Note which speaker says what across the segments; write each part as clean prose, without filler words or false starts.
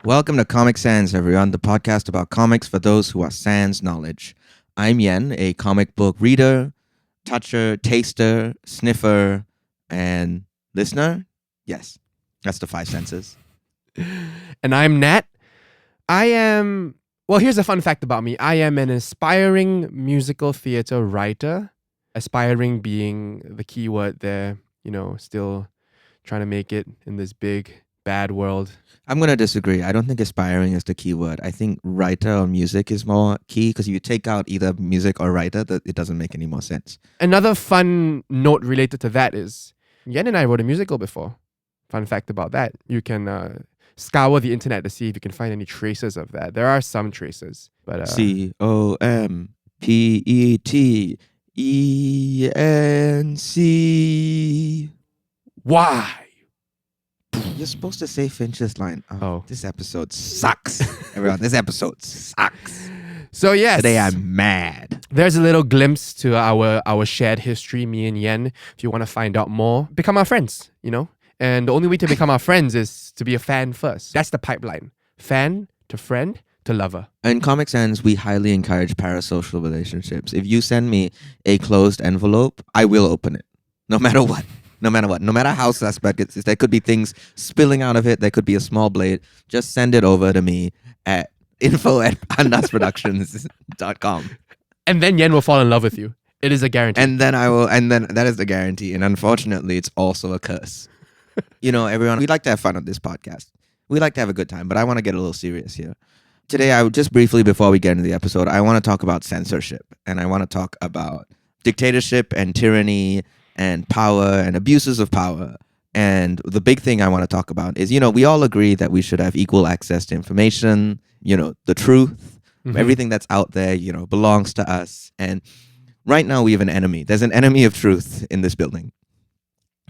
Speaker 1: Welcome to Comic Sans, everyone, the podcast about comics for those who are sans knowledge. I'm Yen, a comic book reader, toucher, taster, sniffer, and listener. Yes, that's the 5 senses.
Speaker 2: And I'm Nat. Here's a fun fact about me. I am an aspiring musical theater writer. Aspiring being the key word there, still trying to make it in this big, bad world.
Speaker 1: I'm going to disagree. I don't think aspiring is the key word. I think writer or music is more key because if you take out either music or writer, it doesn't make any more sense.
Speaker 2: Another fun note related to that is Yen and I wrote a musical before. Fun fact about that. You can scour the internet to see if you can find any traces of that. There are some traces. But
Speaker 1: COMPETENC.
Speaker 2: Why?
Speaker 1: You're supposed to say Finch's line.
Speaker 2: Oh.
Speaker 1: This episode sucks. Everyone, this episode sucks.
Speaker 2: So yes.
Speaker 1: Today I'm mad.
Speaker 2: There's a little glimpse to our shared history, me and Yen. If you want to find out more, become our friends, And the only way to become our friends is to be a fan first. That's the pipeline. Fan to friend to lover.
Speaker 1: In Comic Sans, we highly encourage parasocial relationships. If you send me a closed envelope, I will open it. No matter what. No matter how suspect it is, there could be things spilling out of it. There could be a small blade. Just send it over to me at info@pandasproductions.com.
Speaker 2: And then Yen will fall in love with you. It is a guarantee.
Speaker 1: And then that is the guarantee. And unfortunately, it's also a curse. Everyone, we like to have fun on this podcast. We like to have a good time, but I want to get a little serious here. Today, I would just briefly, before we get into the episode, I want to talk about censorship. And I want to talk about dictatorship and tyranny and power and abuses of power. And the big thing I want to talk about is, we all agree that we should have equal access to information, the truth, everything that's out there, belongs to us. And right now we have an enemy. There's an enemy of truth in this building.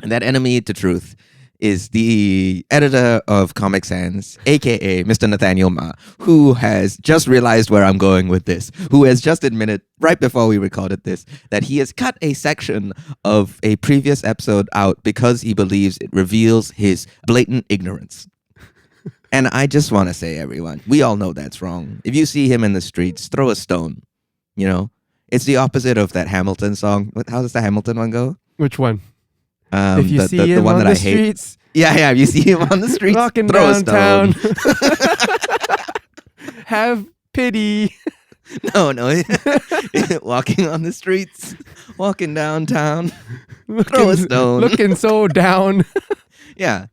Speaker 1: And that enemy to truth is the editor of Comic Sans, aka Mr. Nathaniel Ma, who has just realized where I'm going with this, who has just admitted right before we recorded this that he has cut a section of a previous episode out because he believes it reveals his blatant ignorance. And I just want to say, everyone, we all know that's wrong. If you see him in the streets, throw a stone. It's the opposite of that Hamilton song. How does the Hamilton one go?
Speaker 2: Which one?
Speaker 1: If
Speaker 2: you see him
Speaker 1: one
Speaker 2: on
Speaker 1: that
Speaker 2: the
Speaker 1: I hate.
Speaker 2: streets,
Speaker 1: Yeah, if you see him on the streets,
Speaker 2: walking
Speaker 1: throw
Speaker 2: downtown,
Speaker 1: a stone.
Speaker 2: have pity.
Speaker 1: No. Walking on the streets, walking downtown, throw a stone.
Speaker 2: Looking so down.
Speaker 1: Yeah.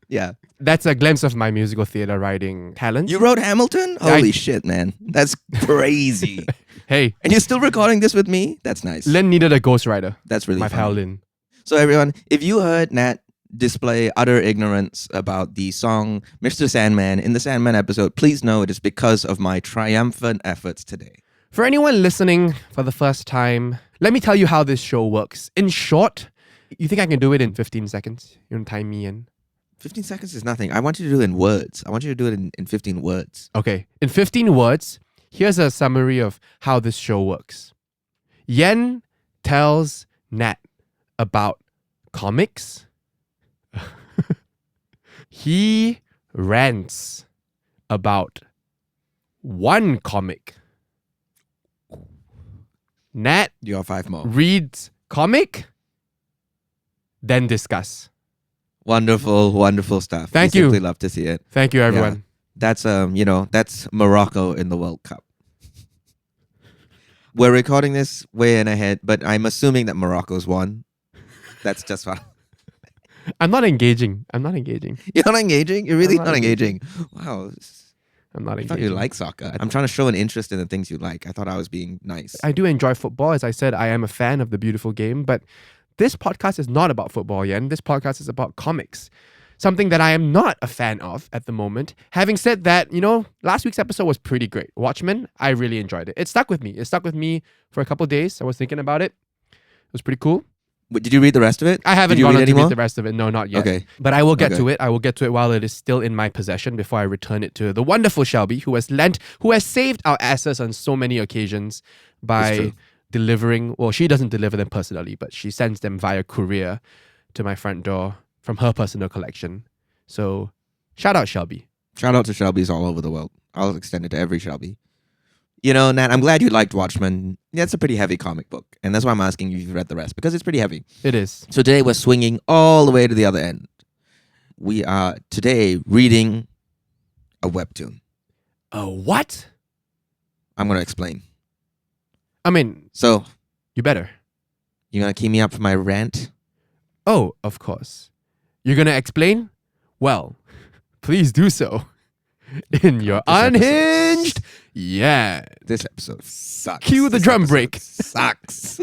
Speaker 2: That's a glimpse of my musical theater writing talent.
Speaker 1: You wrote Hamilton? Holy shit, man. That's crazy.
Speaker 2: Hey.
Speaker 1: And you're still recording this with me? That's nice.
Speaker 2: Len needed a ghostwriter.
Speaker 1: That's really
Speaker 2: my
Speaker 1: fun.
Speaker 2: pal Lin.
Speaker 1: So everyone, if you heard Nat display utter ignorance about the song Mr. Sandman in the Sandman episode, please know it is because of my triumphant efforts today.
Speaker 2: For anyone listening for the first time, let me tell you how this show works. In short, you think I can do it in 15 seconds? You want to time me in?
Speaker 1: 15 seconds is nothing. I want you to do it in words. I want you to do it in 15 words.
Speaker 2: Okay. In 15 words, here's a summary of how this show works. Yen tells Nat about comics. He rants about one comic. Nat
Speaker 1: You have 5 more.
Speaker 2: reads comic, then discuss.
Speaker 1: Wonderful stuff.
Speaker 2: Thank
Speaker 1: We
Speaker 2: you.
Speaker 1: simply love to see it.
Speaker 2: Thank you, everyone.
Speaker 1: That's that's Morocco in the World Cup. We're recording this way in ahead, but I'm assuming that Morocco's won. That's just fine.
Speaker 2: I'm not engaging.
Speaker 1: You're not engaging? You're really
Speaker 2: I'm
Speaker 1: not
Speaker 2: not
Speaker 1: engaging. Wow.
Speaker 2: I'm not
Speaker 1: I thought
Speaker 2: engaging.
Speaker 1: you like soccer. I'm trying to show an interest in the things you like. I thought I was being nice.
Speaker 2: I do enjoy football. As I said, I am a fan of the beautiful game, but this podcast is not about football, Yen. This podcast is about comics. Something that I am not a fan of at the moment. Having said that, last week's episode was pretty great. Watchmen, I really enjoyed it. It stuck with me. It stuck with me for a couple of days. I was thinking about it. It was pretty cool.
Speaker 1: Wait, did you read the rest of it?
Speaker 2: I haven't
Speaker 1: Did you
Speaker 2: gone
Speaker 1: read
Speaker 2: on to
Speaker 1: any more?
Speaker 2: read the rest of it. No, not yet.
Speaker 1: Okay.
Speaker 2: But I will get
Speaker 1: Okay.
Speaker 2: to it. I will get to it while it is still in my possession before I return it to the wonderful Shelby, who has saved our asses on so many occasions
Speaker 1: It's
Speaker 2: by
Speaker 1: true.
Speaker 2: delivering. Well, she doesn't deliver them personally, but she sends them via courier to my front door from her personal collection. So shout out Shelby.
Speaker 1: Shout out to Shelbys all over the world. I'll extend it to every Shelby. You know, Nat, I'm glad you liked Watchmen. That's a pretty heavy comic book. And that's why I'm asking you if you've read the rest, because it's pretty heavy.
Speaker 2: It is.
Speaker 1: So today we're swinging all the way to the other end. We are today reading a webtoon.
Speaker 2: A what?
Speaker 1: I'm going to explain.
Speaker 2: I mean,
Speaker 1: So,
Speaker 2: you better.
Speaker 1: you going to key me up for my rant?
Speaker 2: Oh, of course. You're going to explain? Well, please do so in your Unhinged. Yeah.
Speaker 1: This episode sucks.
Speaker 2: Cue the
Speaker 1: This
Speaker 2: drum
Speaker 1: episode
Speaker 2: break.
Speaker 1: Sucks.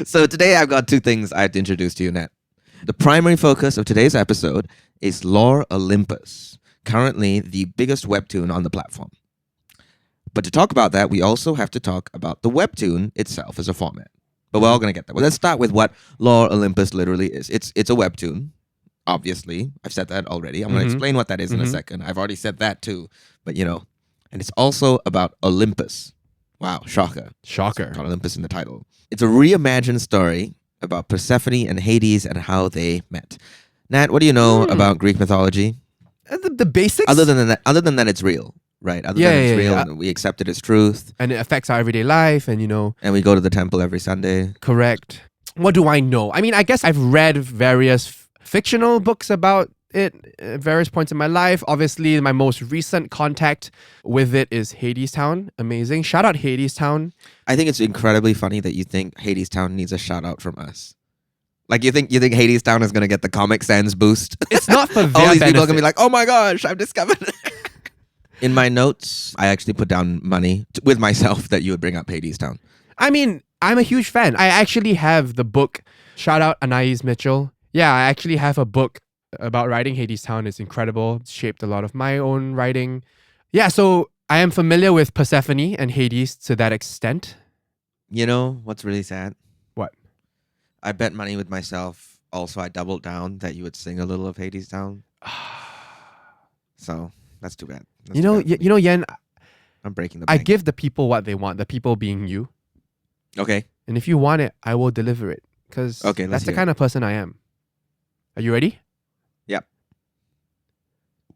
Speaker 1: So today I've got two things I have to introduce to you, Nat. The primary focus of today's episode is Lore Olympus, currently the biggest webtoon on the platform. But to talk about that, we also have to talk about the webtoon itself as a format. But we're all going to get there. Well, let's start with what Lore Olympus literally is. It's a webtoon, obviously. I've said that already. I'm going to explain what that is in a second. I've already said that too. But, you know, and it's also about Olympus. Wow, shocker.
Speaker 2: Shocker.
Speaker 1: Got Olympus in the title. It's a reimagined story about Persephone and Hades and how they met. Nat, what do you know about Greek mythology?
Speaker 2: The basics?
Speaker 1: Other than that, it's real, right? Other than it's real, and we accept it as truth.
Speaker 2: And it affects our everyday life and, you know.
Speaker 1: And we go to the temple every Sunday.
Speaker 2: Correct. What do I know? I mean, I guess I've read various fictional books about it at various points in my life. Obviously, my most recent contact with it is Hadestown. Amazing. Shout out Hadestown.
Speaker 1: I think it's incredibly funny that you think Hadestown needs a shout out from us. Like you think Hadestown is gonna get the Comic Sans boost?
Speaker 2: It's not for their
Speaker 1: All these people are
Speaker 2: benefit.
Speaker 1: gonna be like, "Oh my gosh, I've discovered." In my notes, I actually put down money with myself that you would bring up Hadestown.
Speaker 2: I mean, I'm a huge fan. I actually have the book. Shout out Anais Mitchell. Yeah, I actually have a book about writing Hadestown. It's incredible. It's shaped a lot of my own writing. Yeah, so I am familiar with Persephone and Hades to that extent.
Speaker 1: You know what's really sad?
Speaker 2: What?
Speaker 1: I bet money with myself. Also, I doubled down that you would sing a little of Hadestown. So that's too bad. That's
Speaker 2: You
Speaker 1: too
Speaker 2: know,
Speaker 1: bad.
Speaker 2: Yen,
Speaker 1: I'm breaking the
Speaker 2: I
Speaker 1: bank.
Speaker 2: give the people what they want, the people being you.
Speaker 1: Okay.
Speaker 2: And if you want it, I will deliver it. Because
Speaker 1: Okay, let's
Speaker 2: that's the
Speaker 1: hear
Speaker 2: kind of person I am. Are you ready?
Speaker 1: Yep.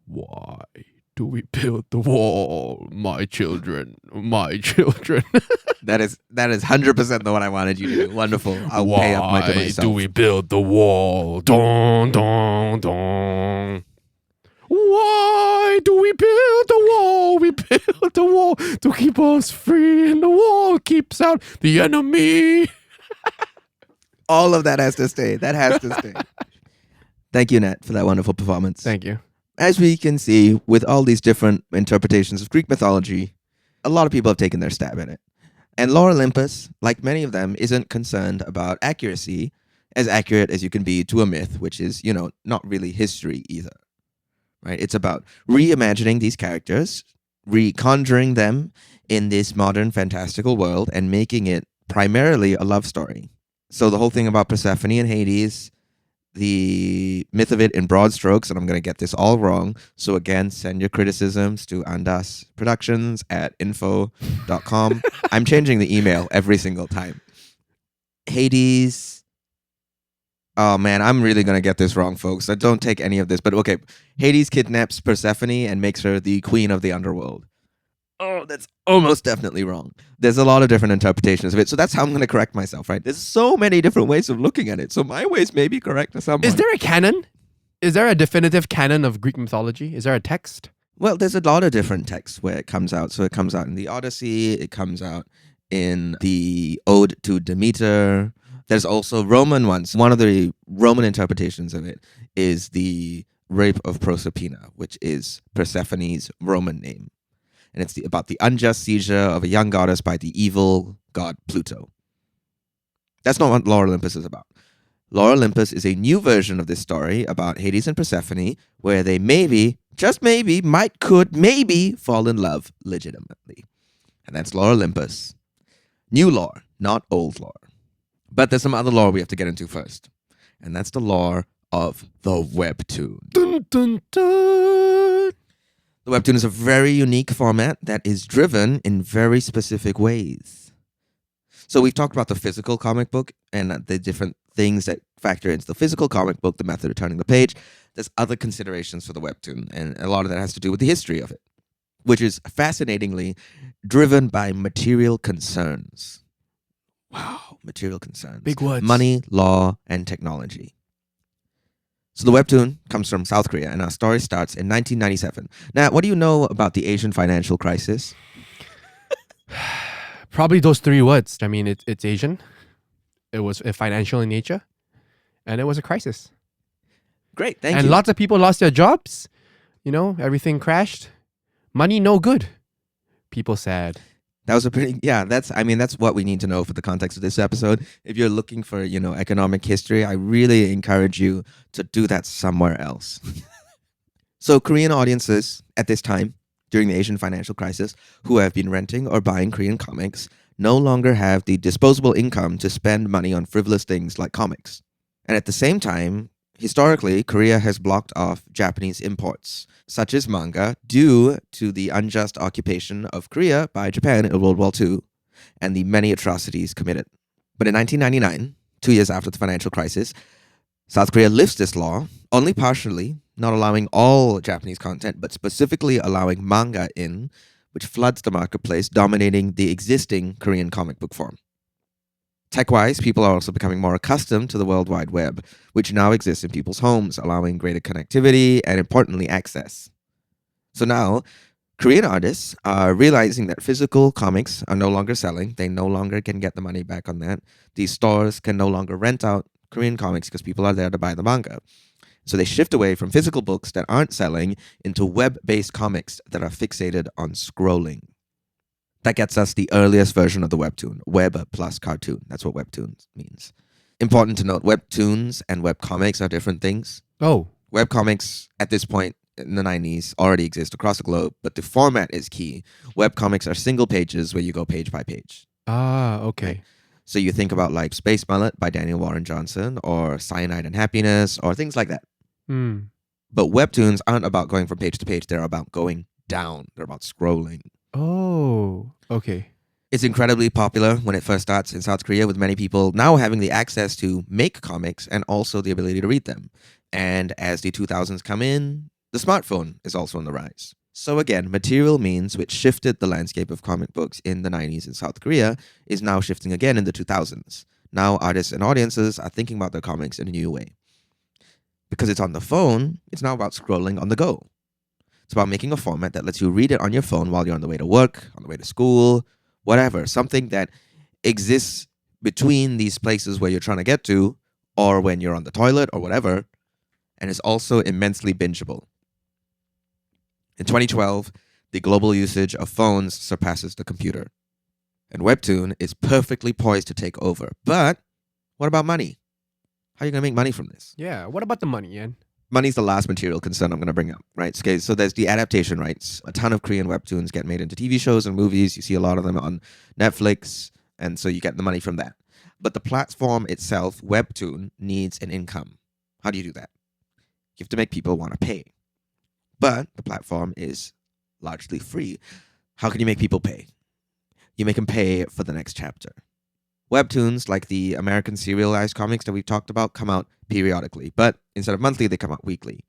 Speaker 2: Why do we build the wall, my children, my children?
Speaker 1: That is 100% the one I wanted you to do. Wonderful. I'll pay up my to myself.
Speaker 2: do we build the wall? Dong, dong, dong. Why do we build the wall? We build the wall to keep us free, and the wall keeps out the enemy.
Speaker 1: All of that has to stay. That has to stay. Thank you, Nat, for that wonderful performance.
Speaker 2: Thank you.
Speaker 1: As we can see, with all these different interpretations of Greek mythology, a lot of people have taken their stab at it. And Lore Olympus, like many of them, isn't concerned about accuracy, as accurate as you can be to a myth, which is, you know, not really history either. Right? It's about reimagining these characters, reconjuring them in this modern fantastical world, and making it primarily a love story. So the whole thing about Persephone and Hades, the myth of it in broad strokes, and I'm going to get this all wrong. So again, send your criticisms to andasproductions@info.com. I'm changing the email every single time. Hades. Oh man, I'm really going to get this wrong, folks. So don't take any of this. But okay, Hades kidnaps Persephone and makes her the queen of the underworld. Oh, that's almost definitely wrong. There's a lot of different interpretations of it. So that's how I'm going to correct myself, right? There's so many different ways of looking at it. So my ways may be correct to someone.
Speaker 2: Is there a canon? Is there a definitive canon of Greek mythology? Is there a text?
Speaker 1: Well, there's a lot of different texts where it comes out. So it comes out in the Odyssey. It comes out in the Ode to Demeter. There's also Roman ones. One of the Roman interpretations of it is the rape of Proserpina, which is Persephone's Roman name. And it's about the unjust seizure of a young goddess by the evil god Pluto. That's not what Lore Olympus is about. Lore Olympus is a new version of this story about Hades and Persephone, where they maybe, just maybe, could fall in love legitimately. And that's Lore Olympus. New lore, not old lore. But there's some other lore we have to get into first. And that's the lore of the webtoon.
Speaker 2: Dun, dun, dun.
Speaker 1: The webtoon is a very unique format that is driven in very specific ways. So we've talked about the physical comic book and the different things that factor into the physical comic book, the method of turning the page. There's other considerations for the webtoon, and a lot of that has to do with the history of it, which is fascinatingly driven by material concerns. Wow, material concerns.
Speaker 2: Big words.
Speaker 1: Money, law, and technology. So the webtoon comes from South Korea, and our story starts in 1997. Now, what do you know about the Asian financial crisis?
Speaker 2: Probably those three words. I mean, it's Asian. It was financial in nature, and it was a crisis.
Speaker 1: Great, thank
Speaker 2: and
Speaker 1: you.
Speaker 2: lots of people lost their jobs. You know, everything crashed. Money no good. People sad.
Speaker 1: That was a pretty, that's what we need to know for the context of this episode. If you're looking for, economic history, I really encourage you to do that somewhere else. So Korean audiences at this time, during the Asian financial crisis, who have been renting or buying Korean comics, no longer have the disposable income to spend money on frivolous things like comics. And at the same time, historically, Korea has blocked off Japanese imports, such as manga, due to the unjust occupation of Korea by Japan in World War II and the many atrocities committed. But in 1999, 2 years after the financial crisis, South Korea lifts this law, only partially, not allowing all Japanese content, but specifically allowing manga in, which floods the marketplace, dominating the existing Korean comic book form. Tech-wise, people are also becoming more accustomed to the World Wide Web, which now exists in people's homes, allowing greater connectivity and, importantly, access. So now, Korean artists are realizing that physical comics are no longer selling. They no longer can get the money back on that. These stores can no longer rent out Korean comics because people are there to buy the manga. So they shift away from physical books that aren't selling into web-based comics that are fixated on scrolling. That gets us the earliest version of the webtoon, web plus cartoon. That's what webtoon means. Important to note, webtoons and webcomics are different things.
Speaker 2: Oh.
Speaker 1: Webcomics at this point in the 90s already exist across the globe, but the format is key. Webcomics are single pages where you go page by page.
Speaker 2: Ah, okay.
Speaker 1: Right? So you think about like Space Mullet by Daniel Warren Johnson or Cyanide and Happiness or things like that. But webtoons aren't about going from page to page. They're about going down. They're about scrolling.
Speaker 2: Oh, okay.
Speaker 1: It's incredibly popular when it first starts in South Korea, with many people now having the access to make comics and also the ability to read them. And as the 2000s come in, the smartphone is also on the rise. So again, material means which shifted the landscape of comic books in the 90s in South Korea is now shifting again in the 2000s. Now artists and audiences are thinking about their comics in a new way. Because it's on the phone, it's now about scrolling on the go. It's about making a format that lets you read it on your phone while you're on the way to work, on the way to school, whatever. Something that exists between these places where you're trying to get to, or when you're on the toilet or whatever, and is also immensely bingeable. In 2012, the global usage of phones surpasses the computer. And Webtoon is perfectly poised to take over. But what about money? How are you going to make money from this?
Speaker 2: Yeah, what about the money, Yan?
Speaker 1: Money's the last material concern I'm going to bring up, right? Okay, so there's the adaptation rights. A ton of Korean webtoons get made into TV shows and movies. You see a lot of them on Netflix, and so you get the money from that. But the platform itself, Webtoon, needs an income. How do you do that? You have to make people want to pay. But the platform is largely free. How can you make people pay? You make them pay for the next chapter. Webtoons, like the American serialized comics that we've talked about, come out periodically, but instead of monthly, they come out weekly.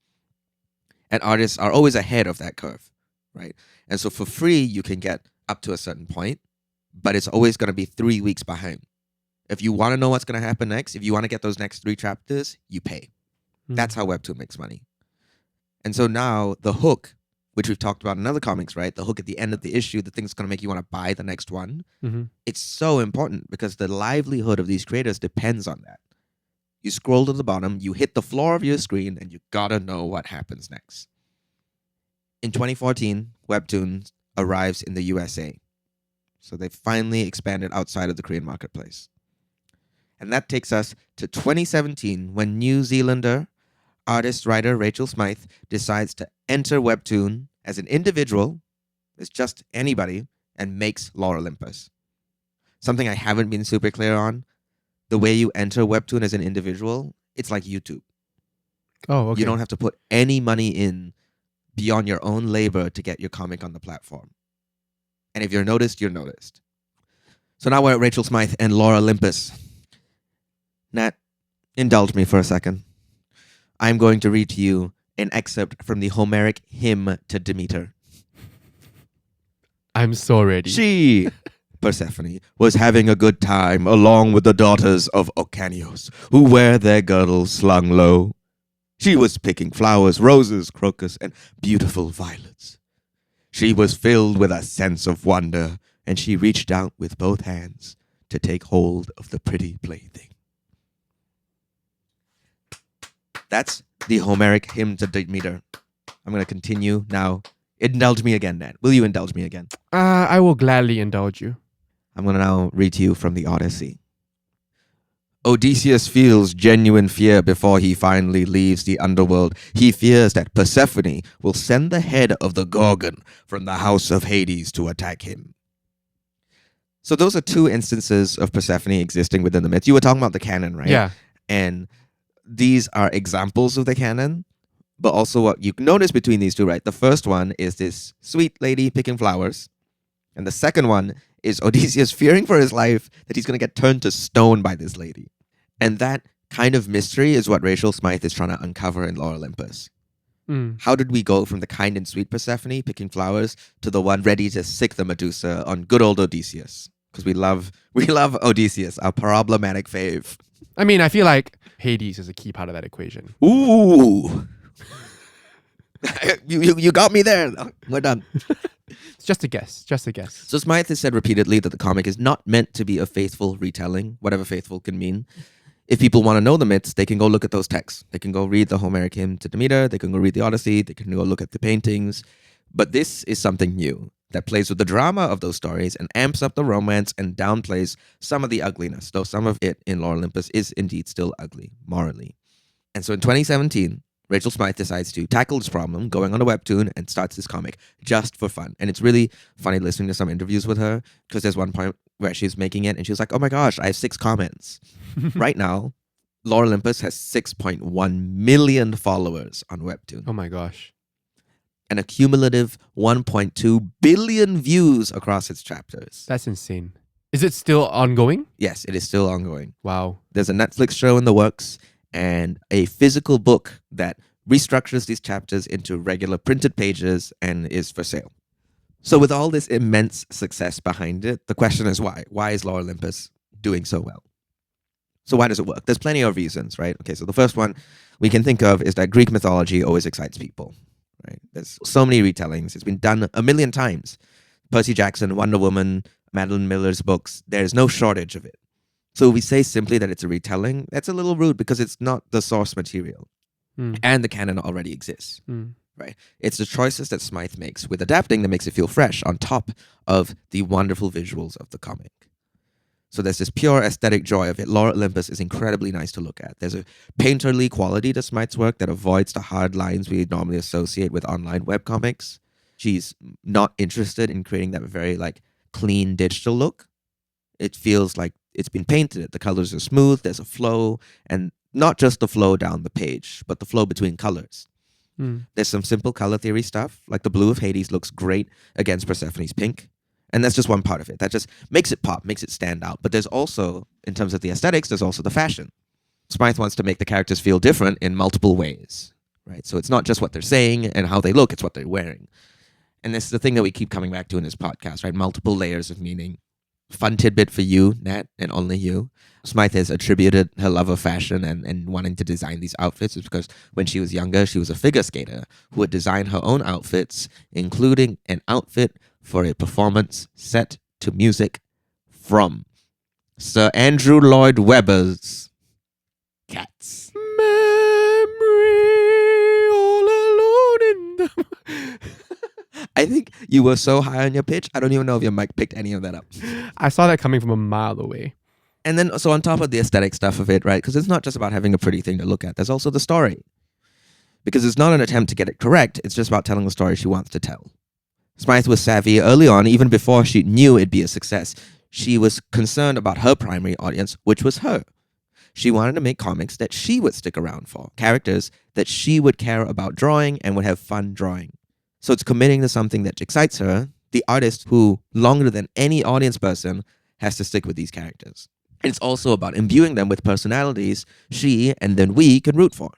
Speaker 1: And artists are always ahead of that curve, right? And so for free, you can get up to a certain point, but it's always going to be 3 weeks behind. If you want to know what's going to happen next, if you want to get those next 3 chapters, you pay. That's how Webtoon makes money. And so now the hook, which we've talked about in other comics, right? The hook at the end of the issue, the thing that's going to make you want to buy the next one. It's so important because the livelihood of these creators depends on that. You scroll to the bottom, you hit the floor of your screen, and you gotta know what happens next. In 2014, Webtoon arrives in the USA. So they've finally expanded outside of the Korean marketplace. And that takes us to 2017 when New Zealander artist-writer Rachel Smythe decides to enter Webtoon as an individual, as just anybody, and makes Lore Olympus. Something I haven't been super clear on, the way you enter Webtoon as an individual, it's like YouTube.
Speaker 2: Oh, okay.
Speaker 1: You don't have to put any money in beyond your own labor to get your comic on the platform. And if you're noticed, you're noticed. So now we're at Rachel Smythe and Lore Olympus. Nat, indulge me for a second. I'm going to read to you an excerpt from the Homeric hymn to Demeter.
Speaker 2: I'm so ready.
Speaker 1: She, Persephone, was having a good time along with the daughters of Ocanios, who wear their girdles slung low. She was picking flowers, roses, crocus, and beautiful violets. She was filled with a sense of wonder, and she reached out with both hands to take hold of the pretty plaything. That's the Homeric hymn to Demeter. I'm going to continue now. Indulge me again, Nat. Will you indulge me again?
Speaker 2: I will gladly indulge you.
Speaker 1: I'm going to now read to you from the Odyssey. Odysseus feels genuine fear before he finally leaves the underworld. He fears that Persephone will send the head of the Gorgon from the house of Hades to attack him. So those are two instances of Persephone existing within the myth. You were talking about the canon, right?
Speaker 2: Yeah.
Speaker 1: And these are examples of the canon, but also what you notice between these two, right? The first one is this sweet lady picking flowers. And the second one is Odysseus fearing for his life that he's going to get turned to stone by this lady. And that kind of mystery is what Rachel Smythe is trying to uncover in Lore Olympus. How did we go from the kind and sweet Persephone picking flowers to the one ready to sick the Medusa on good old Odysseus? Because we love Odysseus, our problematic fave.
Speaker 2: I mean, I feel like Hades is a key part of that equation.
Speaker 1: Ooh. you got me there. We're done.
Speaker 2: It's just a guess. Just a guess.
Speaker 1: So Smythe has said repeatedly that the comic is not meant to be a faithful retelling, whatever faithful can mean. If people want to know the myths, they can go look at those texts. They can go read the Homeric hymn to Demeter. They can go read the Odyssey. They can go look at the paintings. But this is something new that plays with the drama of those stories and amps up the romance and downplays some of the ugliness, though some of it in Lore Olympus is indeed still ugly, morally. And so in 2017, Rachel Smythe decides to tackle this problem, going on a webtoon, and starts this comic just for fun. And it's really funny listening to some interviews with her, because there's one point where she's making it, and she was like, oh my gosh, I have 6 comments. Right now, Lore Olympus has 6.1 million followers on webtoon.
Speaker 2: Oh my gosh.
Speaker 1: And a cumulative 1.2 billion views across its chapters.
Speaker 2: That's insane. Is it still ongoing?
Speaker 1: Yes, it is still ongoing.
Speaker 2: Wow.
Speaker 1: There's a Netflix show in the works, and a physical book that restructures these chapters into regular printed pages and is for sale. So with all this immense success behind it, the question is why? Why is Lore Olympus doing so well? So why does it work? There's plenty of reasons, right? Okay, so the first one we can think of is that Greek mythology always excites people, right? There's so many retellings. It's been done a million times. Percy Jackson, Wonder Woman, Madeline Miller's books, there's no shortage of it. So if we say simply that it's a retelling, that's a little rude because it's not the source material. And the canon already exists. Right? It's the choices that Smythe makes with adapting that makes it feel fresh on top of the wonderful visuals of the comic. So there's this pure aesthetic joy of it. Lore Olympus is incredibly nice to look at. There's a painterly quality to Smythe's work that avoids the hard lines we normally associate with online webcomics. She's not interested in creating that very clean digital look. It feels like it's been painted. The colors are smooth, there's a flow, and not just the flow down the page, but the flow between colors. There's some simple color theory stuff, like the blue of Hades looks great against Persephone's pink. And that's just one part of it. That just makes it pop, makes it stand out. But there's also, in terms of the aesthetics, there's also the fashion. Smythe wants to make the characters feel different in multiple ways, right? So it's not just what they're saying and how they look, it's what they're wearing. And this is the thing that we keep coming back to in this podcast, right? Multiple layers of meaning. Fun tidbit for you, Nat, and only you. Smythe has attributed her love of fashion and wanting to design these outfits is because when she was younger, she was a figure skater who would design her own outfits, including an outfit for a performance set to music from Sir Andrew Lloyd Webber's Cats.
Speaker 2: Memory all alone in the...
Speaker 1: I think you were so high on your pitch, I don't even know if your mic picked any of that up.
Speaker 2: I saw that coming from a mile away.
Speaker 1: And then, so on top of the aesthetic stuff of it, right? Because it's not just about having a pretty thing to look at. There's also the story. Because it's not an attempt to get it correct. It's just about telling the story she wants to tell. Smythe was savvy early on, even before she knew it'd be a success. She was concerned about her primary audience, which was her. She wanted to make comics that she would stick around for. Characters that she would care about drawing and would have fun drawing. So it's committing to something that excites her. The artist who, longer than any audience person, has to stick with these characters. It's also about imbuing them with personalities she and then we can root for.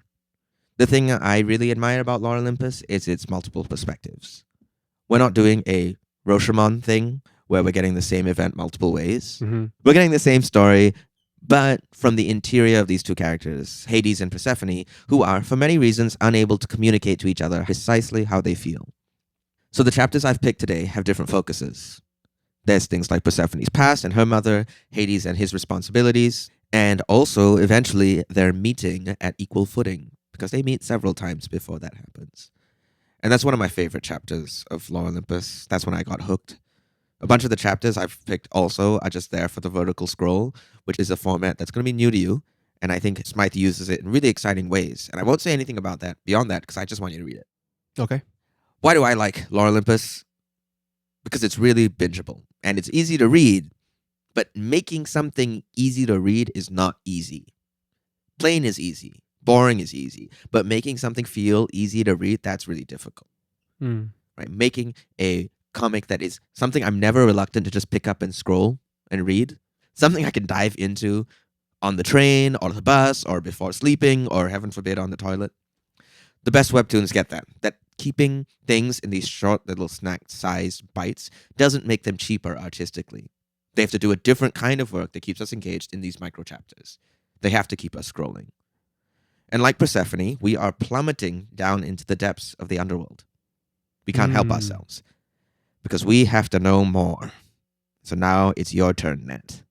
Speaker 1: The thing I really admire about Lore Olympus is its multiple perspectives. We're not doing a Roshan thing where we're getting the same event multiple ways.
Speaker 2: Mm-hmm.
Speaker 1: We're getting the same story, but from the interior of these two characters, Hades and Persephone, who are, for many reasons, unable to communicate to each other precisely how they feel. So the chapters I've picked today have different focuses. There's things like Persephone's past and her mother, Hades and his responsibilities, and also, eventually, their meeting at equal footing, because they meet several times before that happens. And that's one of my favorite chapters of Lore Olympus. That's when I got hooked. A bunch of the chapters I've picked also are just there for the vertical scroll, which is a format that's going to be new to you. And I think Smythe uses it in really exciting ways. And I won't say anything about that beyond that because I just want you to read it.
Speaker 2: Okay.
Speaker 1: Why do I like Lore Olympus? Because it's really bingeable and it's easy to read. But making something easy to read is not easy. Plain is easy. Boring is easy. But making something feel easy to read, that's really difficult. Right? Making a comic that is something I'm never reluctant to just pick up and scroll and read. Something I can dive into on the train or the bus or before sleeping or, heaven forbid, on the toilet. The best webtoons get that. That keeping things in these short little snack-sized bites doesn't make them cheaper artistically. They have to do a different kind of work that keeps us engaged in these micro chapters. They have to keep us scrolling. And like Persephone, we are plummeting down into the depths of the underworld. We can't help ourselves because we have to know more. So now it's your turn, Nat.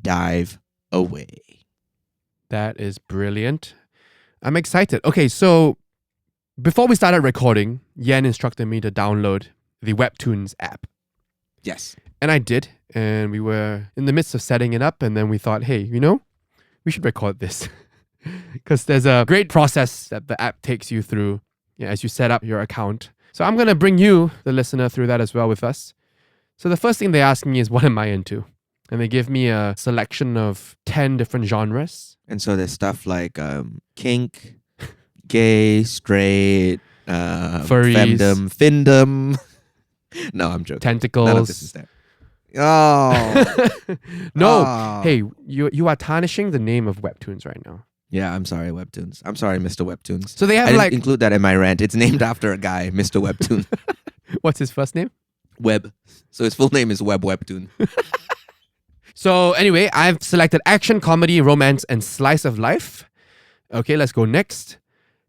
Speaker 1: Dive away.
Speaker 2: That is brilliant. I'm excited. Okay, so before we started recording, Yan instructed me to download the Webtoons app.
Speaker 1: Yes.
Speaker 2: And I did. And we were in the midst of setting it up. And then we thought, hey, we should record this. Because there's a great process that the app takes you through as you set up your account. So I'm going to bring you, the listener, through that as well with us. So the first thing they ask me is, what am I into? And they give me a selection of 10 different genres.
Speaker 1: And so there's stuff like kink, gay, straight,
Speaker 2: furries,
Speaker 1: femdom. No, I'm joking.
Speaker 2: Tentacles.
Speaker 1: None of this is there. Oh.
Speaker 2: No.
Speaker 1: Oh.
Speaker 2: Hey, you are tarnishing the name of Webtoons right now.
Speaker 1: Yeah, I'm sorry, Webtoons. I'm sorry, Mr. Webtoons.
Speaker 2: So they have
Speaker 1: I didn't include that in my rant. It's named after a guy, Mr. Webtoon.
Speaker 2: What's his first name?
Speaker 1: Web. So his full name is Web Webtoon.
Speaker 2: So anyway, I've selected action, comedy, romance, and slice of life. Okay, let's go next.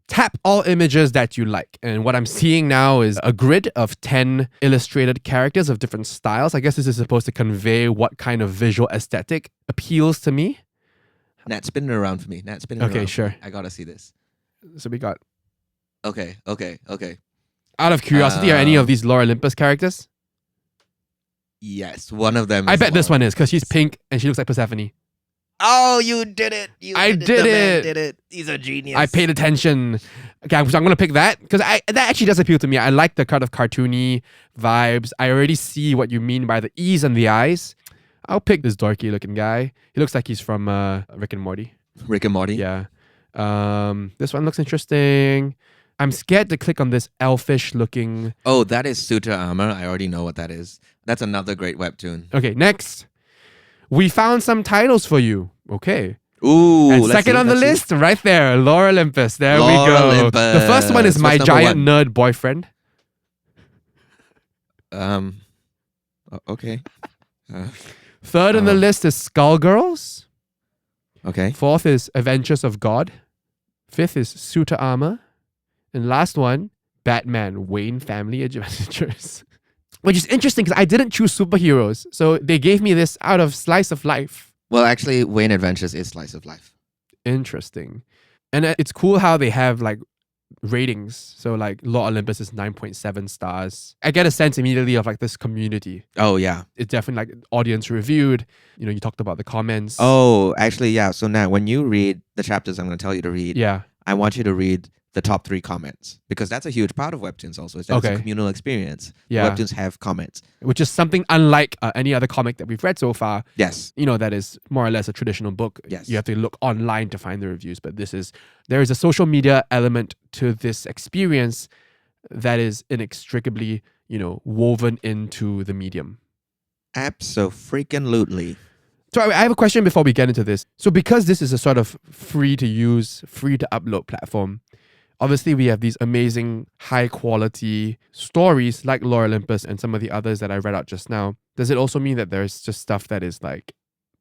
Speaker 2: Tap all images that you like. And what I'm seeing now is a grid of 10 illustrated characters of different styles. I guess this is supposed to convey what kind of visual aesthetic appeals to me.
Speaker 1: Nat, spin it around for me. Nat, spin it around.
Speaker 2: Okay, sure.
Speaker 1: I gotta see this.
Speaker 2: So we got...
Speaker 1: Okay.
Speaker 2: Out of curiosity, are any of these Lore Olympus characters?
Speaker 1: Yes, one of them
Speaker 2: I
Speaker 1: is
Speaker 2: bet this
Speaker 1: Lore
Speaker 2: one is, because she's pink and she looks like Persephone.
Speaker 1: Oh, you did it.
Speaker 2: I did
Speaker 1: The man
Speaker 2: it.
Speaker 1: did it. He's a genius.
Speaker 2: I paid attention. Okay, so I'm going to pick that because that actually does appeal to me. I like the kind of cartoony vibes. I already see what you mean by the E's and the I's. I'll pick this dorky looking guy. He looks like he's from Rick and Morty.
Speaker 1: Rick and Morty?
Speaker 2: Yeah. This one looks interesting. I'm scared to click on this elfish looking...
Speaker 1: Oh, that is Sutra Armor. I already know what that is. That's another great webtoon.
Speaker 2: Okay, next. We found some titles for you. Okay.
Speaker 1: Ooh,
Speaker 2: and second on the list, right there, Lore Olympus. There we go.
Speaker 1: Olympus.
Speaker 2: The first one is My
Speaker 1: What's
Speaker 2: Giant
Speaker 1: number
Speaker 2: Nerd Boyfriend.
Speaker 1: Okay.
Speaker 2: Third on the list is Skullgirls.
Speaker 1: Okay.
Speaker 2: Fourth is Adventures of God. Fifth is Suta Armor. And last one, Batman Wayne Family Adventures. Which is interesting because I didn't choose superheroes. So they gave me this out of Slice of Life.
Speaker 1: Well, actually, Wayne Adventures is Slice of Life.
Speaker 2: Interesting. And it's cool how they have like ratings. So like Lore Olympus is 9.7 stars. I get a sense immediately of like this community.
Speaker 1: Oh, yeah.
Speaker 2: It's definitely like audience reviewed. You talked about the comments.
Speaker 1: Oh, actually, yeah. So now when you read the chapters I'm going to tell you to read,
Speaker 2: yeah,
Speaker 1: I want you to read the top 3 comments because that's a huge part of webtoons also. It's a communal experience.
Speaker 2: Yeah.
Speaker 1: Webtoons have comments. Which
Speaker 2: is something unlike any other comic that we've read so far.
Speaker 1: Yes.
Speaker 2: That is more or less a traditional book.
Speaker 1: Yes.
Speaker 2: You have to look online to find the reviews, but there is a social media element to this experience that is inextricably, woven into the medium.
Speaker 1: Abso-freaking-lutely.
Speaker 2: So I have a question before we get into this. So because this is a sort of free to use, free to upload platform, obviously we have these amazing high quality stories like Lore Olympus and some of the others that I read out just now. Does it also mean that there's just stuff that is like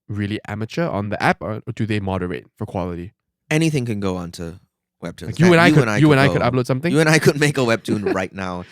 Speaker 2: really amateur on the app, or do they moderate for quality?
Speaker 1: Anything can go onto webtoons.
Speaker 2: Like you and I could upload something?
Speaker 1: You and I could make a webtoon right now,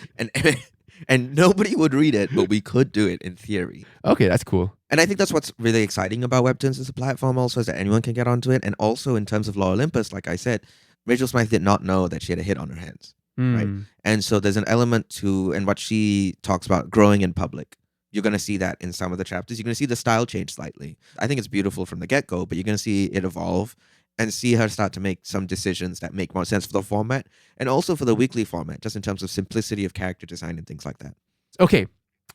Speaker 1: and nobody would read it, but we could do it in theory.
Speaker 2: Okay, that's cool.
Speaker 1: And I think that's what's really exciting about webtoons as a platform also, is that anyone can get onto it. And also in terms of Lore Olympus, like I said, Rachel Smythe did not know that she had a hit on her hands. Right? And so there's an element to, and what she talks about, growing in public. You're going to see that in some of the chapters. You're going to see the style change slightly. I think it's beautiful from the get-go, but you're going to see it evolve and see her start to make some decisions that make more sense for the format and also for the weekly format, just in terms of simplicity of character design and things like that.
Speaker 2: Okay.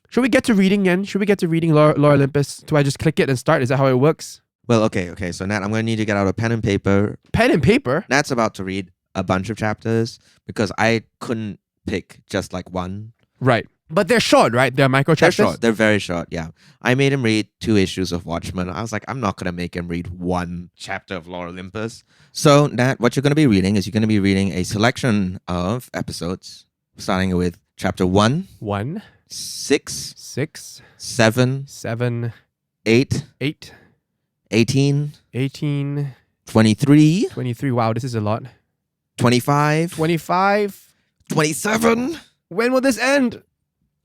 Speaker 2: Should we get to reading, Yen? Should we get to reading Lore Olympus? Do I just click it and start? Is that how it works?
Speaker 1: Well, okay. So, Nat, I'm going to need you to get out a pen and paper.
Speaker 2: Pen and paper?
Speaker 1: Nat's about to read a bunch of chapters because I couldn't pick just like one.
Speaker 2: Right. But they're short, right? They're micro chapters?
Speaker 1: They're short. They're very short, yeah. I made him read 2 issues of Watchmen. I was like, I'm not going to make him read 1 chapter of Lore Olympus. So, Nat, what you're going to be reading is you're going to be reading a selection of episodes, starting with chapter 1,
Speaker 2: 1,
Speaker 1: 6,
Speaker 2: 6,
Speaker 1: 7,
Speaker 2: 7,
Speaker 1: 8,
Speaker 2: 8,
Speaker 1: 18,
Speaker 2: 18,
Speaker 1: 23,
Speaker 2: 23. Wow, this is a lot.
Speaker 1: 25,
Speaker 2: 25,
Speaker 1: 27.
Speaker 2: When will this end?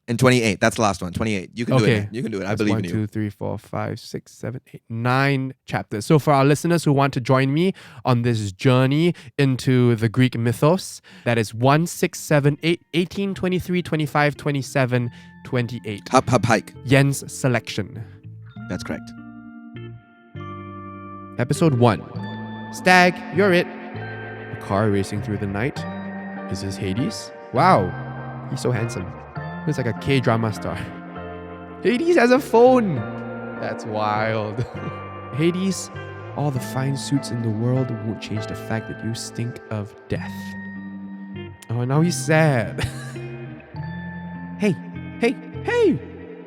Speaker 1: And 28. That's the last one. 28. You can do it. You can do it. I believe in you.
Speaker 2: 1, 2, 3, 4, 5, 6, 7, 8, 9 chapters. So for our listeners who want to join me on this journey into the Greek mythos, that is 1, 6, 7, 8, 18, 23, 25, 27, 28.
Speaker 1: Hop, hike.
Speaker 2: Yen's selection.
Speaker 1: That's correct.
Speaker 2: Episode 1. Stag, you're it. A car racing through the night. Is this Hades? Wow, he's so handsome. Looks like a K-drama star. Hades has a phone! That's wild. Hades, all the fine suits in the world won't change the fact that you stink of death. Oh, now he's sad. Hey!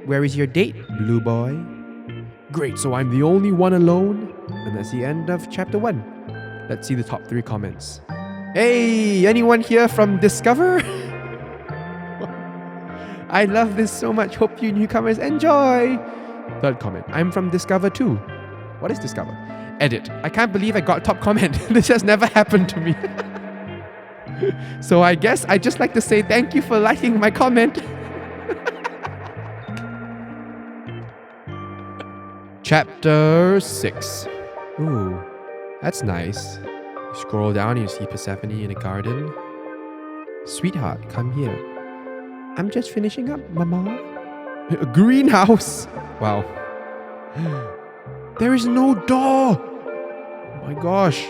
Speaker 2: Where is your date, blue boy? Great, so I'm the only one alone? And that's the end of chapter 1. Let's see the top 3 comments. Hey, anyone here from Discover? I love this so much. Hope you newcomers enjoy. 3rd comment. I'm from Discover too. What is Discover? Edit. I can't believe I got top comment. This has never happened to me. So I guess I'd just like to say thank you for liking my comment. Chapter 6. Ooh, that's nice. You scroll down and you see Persephone in a garden. Sweetheart, come here. I'm just finishing up, mama. A greenhouse. Wow. There is no door. Oh my gosh.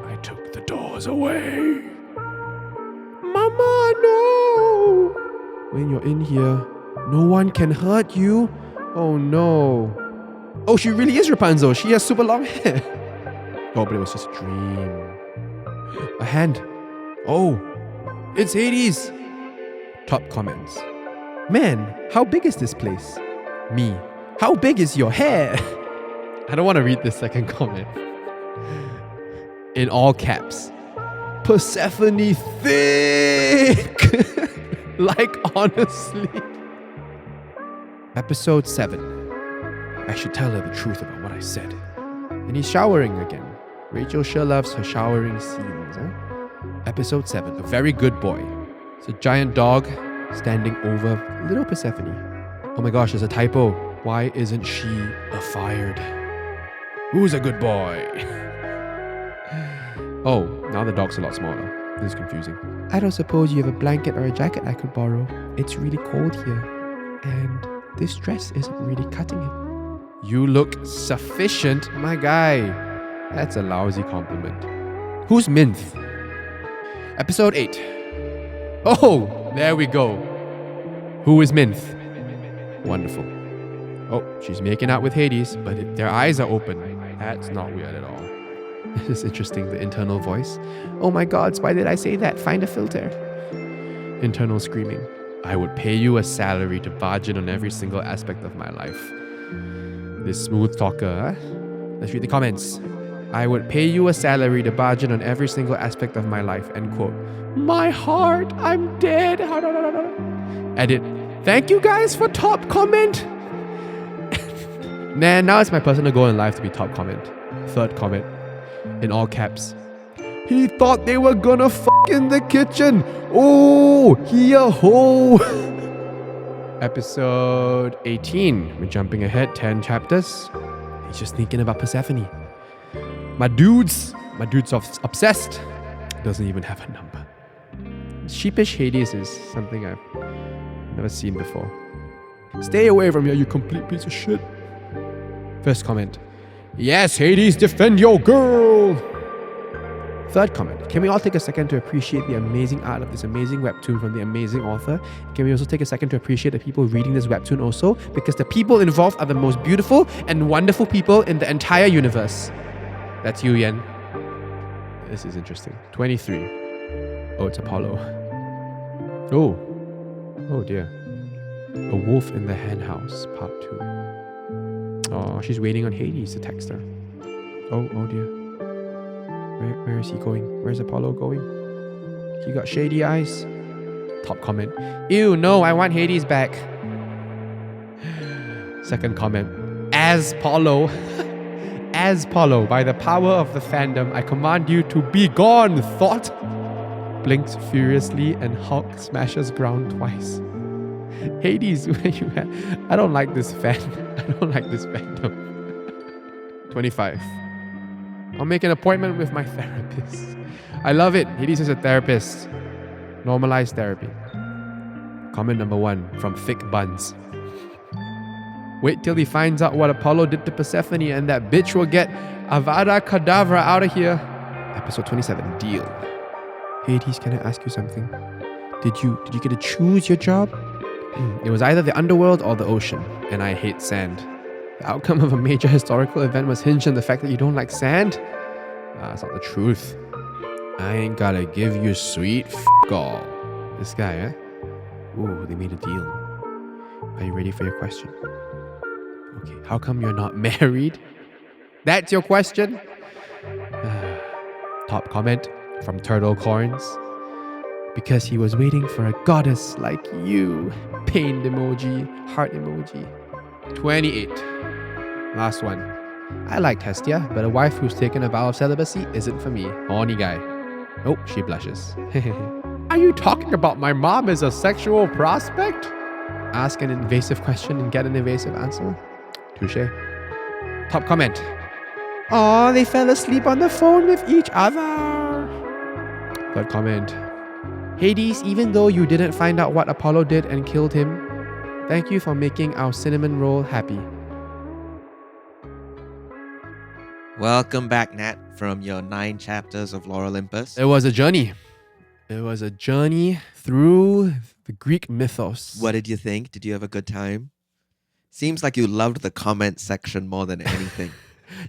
Speaker 2: I took the doors away. Mama, no. When you're in here, no one can hurt you. Oh no. Oh, she really is Rapunzel. She has super long hair. Oh, but it was just a dream. A hand. Oh, it's Hades. Top comments. Man, how big is this place? Me. How big is your hair? I don't want to read this second comment. In all caps. Persephone thick. Like honestly. Episode 7. I should tell her the truth about what I said. And he's showering again. Rachel sure loves her showering scenes, huh? Episode 7. A very good boy. It's a giant dog standing over little Persephone. Oh my gosh, there's a typo. Why isn't she a fired? Who's a good boy? Oh, now the dog's a lot smaller. This is confusing. I don't suppose you have a blanket or a jacket I could borrow. It's really cold here. And this dress isn't really cutting it. You look sufficient, my guy. That's a lousy compliment. Who's Minth? Episode 8. Oh, there we go. Who is Minth? Wonderful. Oh, she's making out with Hades, but their eyes are open. That's not weird at all. This is interesting, the internal voice. Oh my gods, why did I say that? Find a filter. Internal screaming. I would pay you a salary to barge in on every single aspect of my life. This smooth talker. Huh? Let's read the comments. I would pay you a salary to barge in on every single aspect of my life. End quote. My heart, I'm dead. Edit. Thank you guys for top comment. Nah, now it's my personal goal in life to be top comment. Third comment. In all caps. He thought they were gonna in the kitchen. Oh, he a hoe. Episode 18. We're jumping ahead 10 chapters. He's just thinking about Persephone. My dude's obsessed. Doesn't even have a number. Sheepish Hades is something I've never seen before. Stay away from here, you complete piece of shit. First comment. Yes, Hades, defend your girl. Third comment. Can we all take a second to appreciate the amazing art of this amazing webtoon from the amazing author? Can we also take a second to appreciate the people reading this webtoon also? Because the people involved are the most beautiful and wonderful people in the entire universe. That's you, Yen. This is interesting. 23. Oh, it's Apollo. Oh dear. A Wolf in the Hen House, Part 2. Oh, she's waiting on Hades to text her. Oh dear. Where is he going? Where's Apollo going? He got shady eyes. Top comment. Ew, no, I want Hades back. Second comment. As Paulo, by the power of the fandom, I command you to be gone, thought. Blinks furiously and Hulk smashes ground twice. Hades, where you at? I don't like this fandom. 25. I'll make an appointment with my therapist. I love it. Hades is a therapist. Normalized therapy. Comment number 1 from Thick Buns. Wait till he finds out what Apollo did to Persephone and that bitch will get Avada Kedavra out of here. Episode 27. Deal. Hades, can I ask you something? Did you get to choose your job? It was either the underworld or the ocean, and I hate sand. The outcome of a major historical event was hinged on the fact that you don't like sand? That's not the truth. I ain't gotta give you sweet all. This guy, eh? Ooh, they made a deal. Are you ready for your question? Okay, how come you're not married? That's your question? Top comment from Turtle Corns. Because he was waiting for a goddess like you. Pained emoji, heart emoji. 28. Last one. I liked Hestia, but a wife who's taken a vow of celibacy isn't for me. Horny guy. Oh, she blushes. Are you talking about my mom as a sexual prospect? Ask an invasive question and get an evasive answer. Touché. Top comment. Aw, they fell asleep on the phone with each other. Third comment. Hades, even though you didn't find out what Apollo did and killed him, thank you for making our cinnamon roll happy.
Speaker 1: Welcome back, Nat, from your 9 chapters of Lore Olympus.
Speaker 2: It was a journey. It was a journey through the Greek mythos.
Speaker 1: What did you think? Did you have a good time? Seems like you loved the comment section more than anything.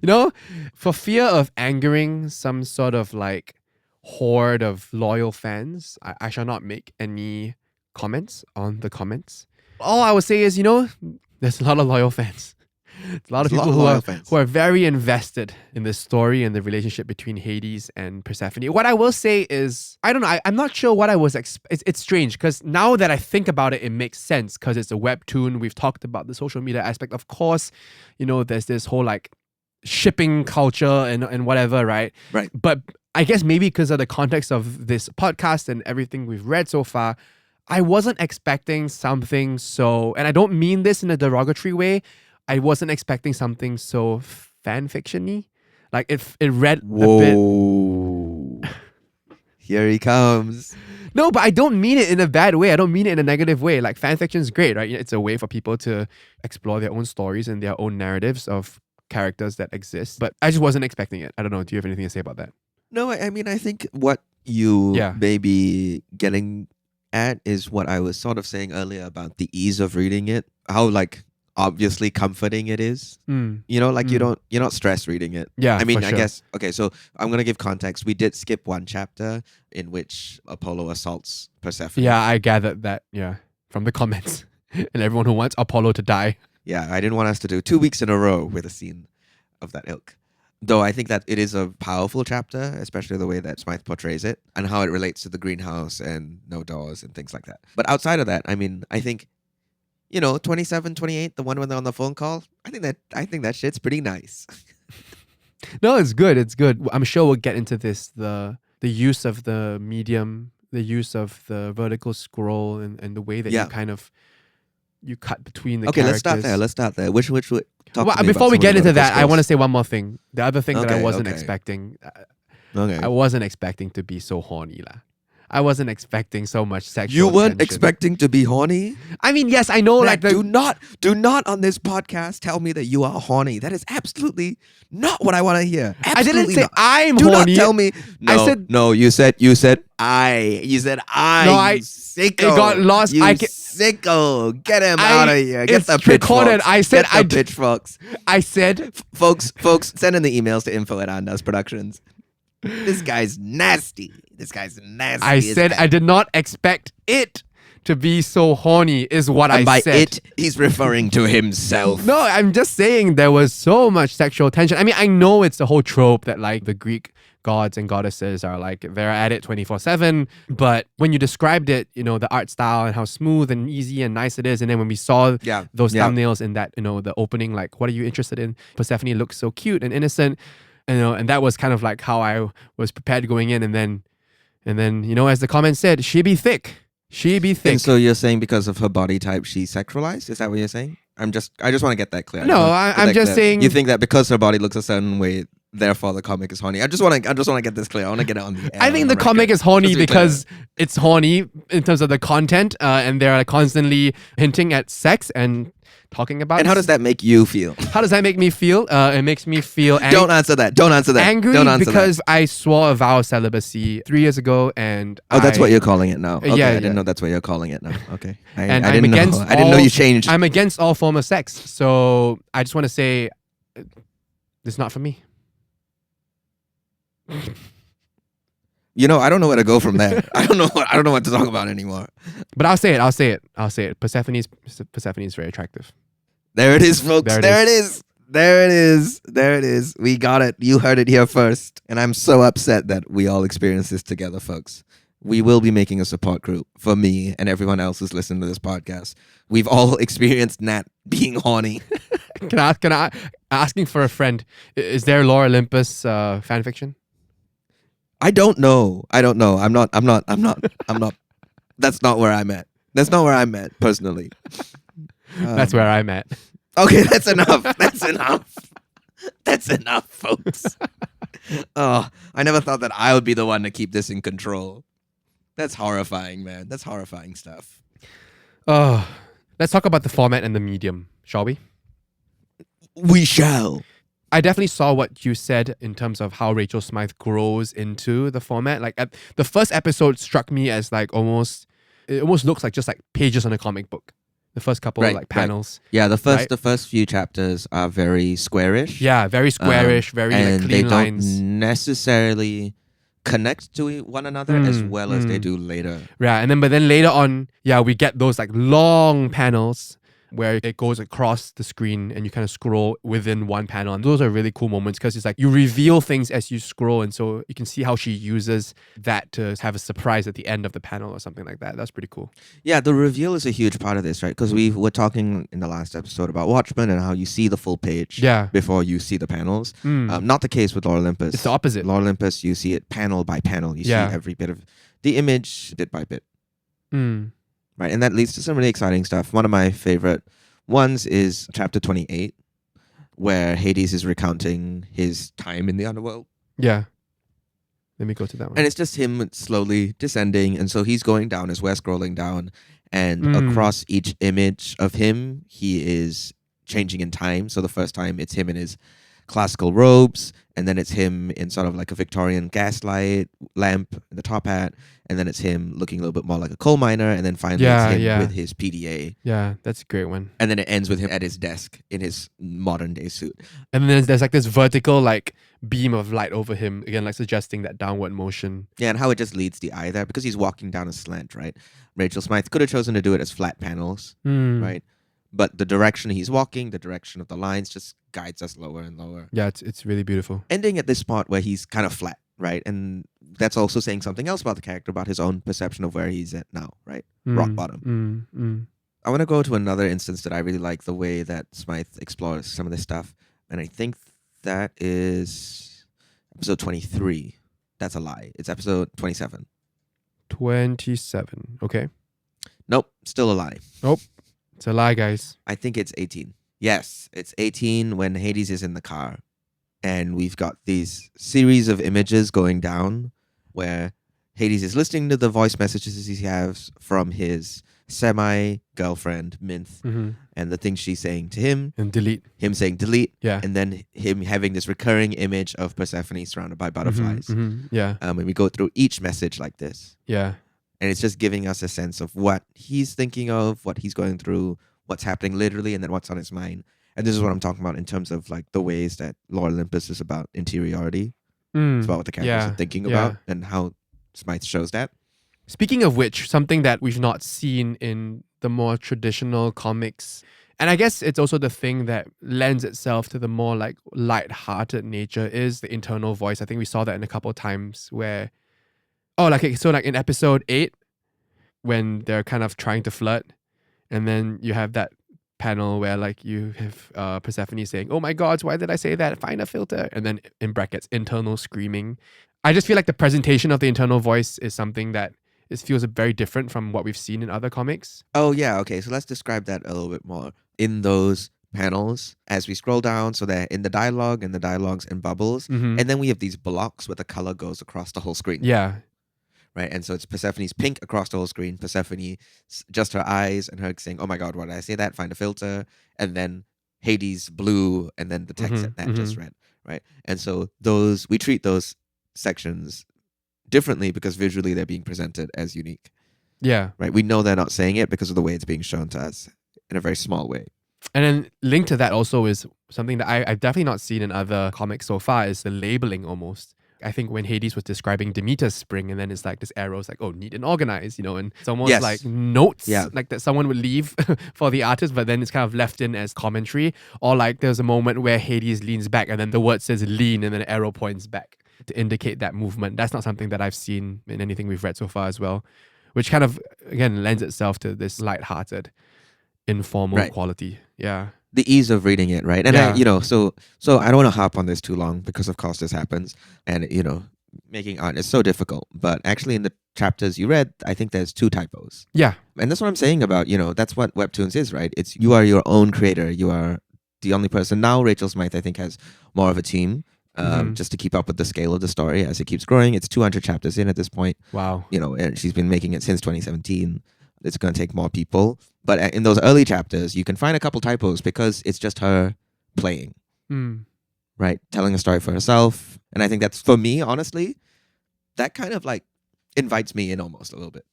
Speaker 2: You know, for fear of angering some sort of like horde of loyal fans, I shall not make any comments on the comments. All I would say is, you know, there's a lot of loyal fans. A lot of people who are very invested in this story and the relationship between Hades and Persephone. What I will say is, I don't know, I'm not sure what I was it's strange because now that I think about it, it makes sense because it's a webtoon. We've talked about the social media aspect. Of course, you know, there's this whole like shipping culture and whatever, right?
Speaker 1: Right.
Speaker 2: But I guess maybe because of the context of this podcast and everything we've read so far, I wasn't expecting something so, and I don't mean this in a derogatory way, I wasn't expecting something so fan fiction-y. Like it read a bit.
Speaker 1: Here he comes.
Speaker 2: No, but I don't mean it in a bad way. I don't mean it in a negative way. Like fan fiction is great, right? It's a way for people to explore their own stories and their own narratives of characters that exist. But I just wasn't expecting it. I don't know. Do you have anything to say about that?
Speaker 1: No, I mean, I think what you may be getting at is what I was sort of saying earlier about the ease of reading it. How like obviously comforting it is. You know, like you're not stressed reading it.
Speaker 2: Yeah,
Speaker 1: I mean,
Speaker 2: for
Speaker 1: I
Speaker 2: sure.
Speaker 1: guess, okay, so I'm going to give context. We did skip one chapter in which Apollo assaults Persephone.
Speaker 2: Yeah, I gathered that, from the comments. And everyone who wants Apollo to die.
Speaker 1: Yeah, I didn't want us to do 2 weeks in a row with a scene of that ilk. Though I think that it is a powerful chapter, especially the way that Smythe portrays it and how it relates to the greenhouse and no doors and things like that. But outside of that, I mean, I think, 27, 28, the one when they're on the phone call, I think that shit's pretty nice.
Speaker 2: No, it's good. It's good. I'm sure we'll get into this, the use of the medium, the use of the vertical scroll and the way that you cut between the characters.
Speaker 1: Let's start there. Which talk to me
Speaker 2: before
Speaker 1: about
Speaker 2: we
Speaker 1: some
Speaker 2: get
Speaker 1: of the
Speaker 2: into that,
Speaker 1: vertical
Speaker 2: I want to
Speaker 1: scrolls.
Speaker 2: say one more thing. The other thing that I
Speaker 1: Okay,
Speaker 2: wasn't
Speaker 1: okay.
Speaker 2: expecting,
Speaker 1: Okay.
Speaker 2: I wasn't expecting to be so horny lah. I wasn't expecting so much sexual
Speaker 1: You weren't
Speaker 2: tension.
Speaker 1: expecting to be horny?
Speaker 2: I mean, yes, I know.
Speaker 1: Like, do not on this podcast tell me that you are horny. That is absolutely not what I want to hear.
Speaker 2: I didn't
Speaker 1: Absolutely
Speaker 2: say
Speaker 1: not.
Speaker 2: I'm
Speaker 1: Do
Speaker 2: horny.
Speaker 1: not tell me. No,
Speaker 2: I said
Speaker 1: no. You said I. You said I.
Speaker 2: No,
Speaker 1: you sicko.
Speaker 2: it got lost.
Speaker 1: You
Speaker 2: I
Speaker 1: sicko. Get him out of here. Get
Speaker 2: it's
Speaker 1: the
Speaker 2: recorded.
Speaker 1: pitchforks.
Speaker 2: I said
Speaker 1: Get the pitchforks.
Speaker 2: I said
Speaker 1: Folks, send in the emails to info@Andas Productions. This guy's nasty.
Speaker 2: I said I did not expect it to be so horny is what
Speaker 1: And
Speaker 2: I
Speaker 1: by
Speaker 2: said.
Speaker 1: it, he's referring to himself.
Speaker 2: No, I'm just saying there was so much sexual tension. I mean, I know it's the whole trope that like the Greek gods and goddesses are like they're at it 24/7, but when you described it, the art style and how smooth and easy and nice it is, and then when we saw those thumbnails in that, the opening, like, what are you interested in? Persephone looks so cute and innocent, and that was kind of like how I was prepared going in, and then as the comment said, she be thick.
Speaker 1: And so you're saying because of her body type, she's sexualized? Is that what you're saying? I just want to get that clear.
Speaker 2: No, I'm just saying.
Speaker 1: You think that because her body looks a certain way, therefore the comic is horny. I just want to get this clear. I want to get it on the air.
Speaker 2: I think the comic is horny because it's horny in terms of the content, and they're constantly hinting at sex and talking about.
Speaker 1: And how does that make you feel?
Speaker 2: How does that make me feel? It makes me feel
Speaker 1: Don't answer that.
Speaker 2: Angry
Speaker 1: Don't answer
Speaker 2: because
Speaker 1: that.
Speaker 2: I swore a vow of celibacy 3 years ago, and
Speaker 1: that's what you're calling it now. Okay,
Speaker 2: Yeah,
Speaker 1: I didn't know that's what you're calling it now. Okay, I
Speaker 2: I'm
Speaker 1: didn't
Speaker 2: against
Speaker 1: know. I didn't know you changed.
Speaker 2: I'm against all form of sex, so I just want to say, it's not for me.
Speaker 1: I don't know where to go from there. I don't know what to talk about anymore.
Speaker 2: But I'll say it. Persephone is very attractive.
Speaker 1: There it is, folks. There it is. We got it. You heard it here first. And I'm so upset that we all experience this together, folks. We will be making a support group for me and everyone else who's listening to this podcast. We've all experienced Nat being horny.
Speaker 2: Can I asking for a friend? Is there Lore Olympus fan fiction?
Speaker 1: I don't know. I'm not. That's not where I'm at. That's not where I'm at personally.
Speaker 2: That's where I'm at.
Speaker 1: Okay, that's enough. That's enough, folks. Oh, I never thought that I would be the one to keep this in control. That's horrifying, man. That's horrifying stuff.
Speaker 2: Let's talk about the format and the medium, shall we?
Speaker 1: We shall.
Speaker 2: I definitely saw what you said in terms of how Rachel Smythe grows into the format. Like the first episode struck me as like it almost looks like just like pages on a comic book. The first couple of like panels.
Speaker 1: Yeah, the first few chapters are very squarish.
Speaker 2: Yeah, very squarish, very
Speaker 1: and
Speaker 2: like clean
Speaker 1: they
Speaker 2: lines.
Speaker 1: don't necessarily connect to one another as well as they do later.
Speaker 2: Yeah, but then later on, we get those like long panels where it goes across the screen and you kind of scroll within one panel. And those are really cool moments because it's like you reveal things as you scroll. And so you can see how she uses that to have a surprise at the end of the panel or something like that. That's pretty cool.
Speaker 1: Yeah, the reveal is a huge part of this, right? Because we were talking in the last episode about Watchmen and how you see the full page before you see the panels. Not the case with Lore Olympus.
Speaker 2: It's the opposite.
Speaker 1: Lore Olympus, you see it panel by panel. You see every bit of the image bit by bit. Right, and that leads to some really exciting stuff. One of my favorite ones is chapter 28, where Hades is recounting his time in the underworld.
Speaker 2: Yeah. Let me go to that one.
Speaker 1: And it's just him slowly descending, and so he's going down as we're scrolling down, and across each image of him, he is changing in time. So the first time it's him in his classical robes, and then it's him in sort of like a Victorian gaslight lamp, the top hat, and then it's him looking a little bit more like a coal miner, and then finally it's him with his PDA.
Speaker 2: Yeah, that's a great one.
Speaker 1: And then it ends with him at his desk in his modern day suit.
Speaker 2: And then there's like this vertical like beam of light over him, again like suggesting that downward motion.
Speaker 1: Yeah, and how it just leads the eye there, because he's walking down a slant, right? Rachel Smythe could have chosen to do it as flat panels, right? but the direction he's walking, the direction of the lines just guides us lower and lower.
Speaker 2: Yeah, it's really beautiful.
Speaker 1: Ending at this spot where he's kind of flat, right? And that's also saying something else about the character, about his own perception of where he's at now, right? Rock bottom. I want to go to another instance that I really like, the way that Smythe explores some of this stuff. And I think that is episode 23. That's a lie. It's episode 27.
Speaker 2: 27. Okay.
Speaker 1: Nope, still a lie.
Speaker 2: It's a lie, guys.
Speaker 1: I think it's 18. Yes, it's 18 when Hades is in the car. And we've got these series of images going down where Hades is listening to the voice messages he has from his semi-girlfriend, Minth, and the things she's saying to him.
Speaker 2: And delete.
Speaker 1: Him saying delete.
Speaker 2: Yeah.
Speaker 1: And then him having this recurring image of Persephone surrounded by butterflies.
Speaker 2: Yeah.
Speaker 1: And we go through each message like this.
Speaker 2: Yeah.
Speaker 1: And it's just giving us a sense of what he's thinking of, what he's going through, what's happening literally, and then what's on his mind. And this is what I'm talking about in terms of like the ways that Lore Olympus is about interiority. It's about what the characters are thinking about and how Smythe shows that.
Speaker 2: Speaking of which, something that we've not seen in the more traditional comics, and I guess it's also the thing that lends itself to the more like light-hearted nature, is the internal voice. I think we saw that in a couple of times where, like in episode 8, when they're kind of trying to flirt, and then you have that panel where like you have Persephone saying, "Oh my God, why did I say that? Find a filter." And then in brackets, internal screaming. I just feel like the presentation of the internal voice is something that it feels very different from what we've seen in other comics.
Speaker 1: Oh, yeah. Okay. So let's describe that a little bit more. In those panels, as we scroll down, so they're in the dialogue, and the dialogue's in bubbles. And then we have these blocks where the color goes across the whole screen.
Speaker 2: Yeah.
Speaker 1: Right. And so it's Persephone's pink across the whole screen. Persephone, just her eyes, and her saying, "Oh my God, why did I say that? Find a filter." And then Hades blue, and then the text that just read. Right. And so we treat those sections differently because visually they're being presented as unique.
Speaker 2: Yeah.
Speaker 1: Right. We know they're not saying it because of the way it's being shown to us in a very small way.
Speaker 2: And then linked to that also is something that I've definitely not seen in other comics so far, is the labeling almost. I think when Hades was describing Demeter's spring, and then it's like this arrow's like, oh, neat and organized, and it's almost like notes like that someone would leave for the artist, but then it's kind of left in as commentary. Or like there's a moment where Hades leans back and then the word says lean and then the arrow points back to indicate that movement. That's not something that I've seen in anything we've read so far as well, which kind of, again, lends itself to this lighthearted, informal quality. Yeah.
Speaker 1: The ease of reading it, right? And so I don't want to harp on this too long because of course this happens, and making art is so difficult. But actually in the chapters you read, I think there's 2 typos.
Speaker 2: Yeah.
Speaker 1: And that's what I'm saying about, that's what webtoons is, right? It's you are your own creator. You are the only person. Now Rachel Smythe, I think, has more of a team just to keep up with the scale of the story as it keeps growing. It's 200 chapters in at this point.
Speaker 2: Wow.
Speaker 1: And she's been making it since 2017. It's going to take more people. But in those early chapters, you can find a couple typos because it's just her playing, right? Telling a story for herself. And I think that's, for me, honestly, that kind of like invites me in almost a little bit.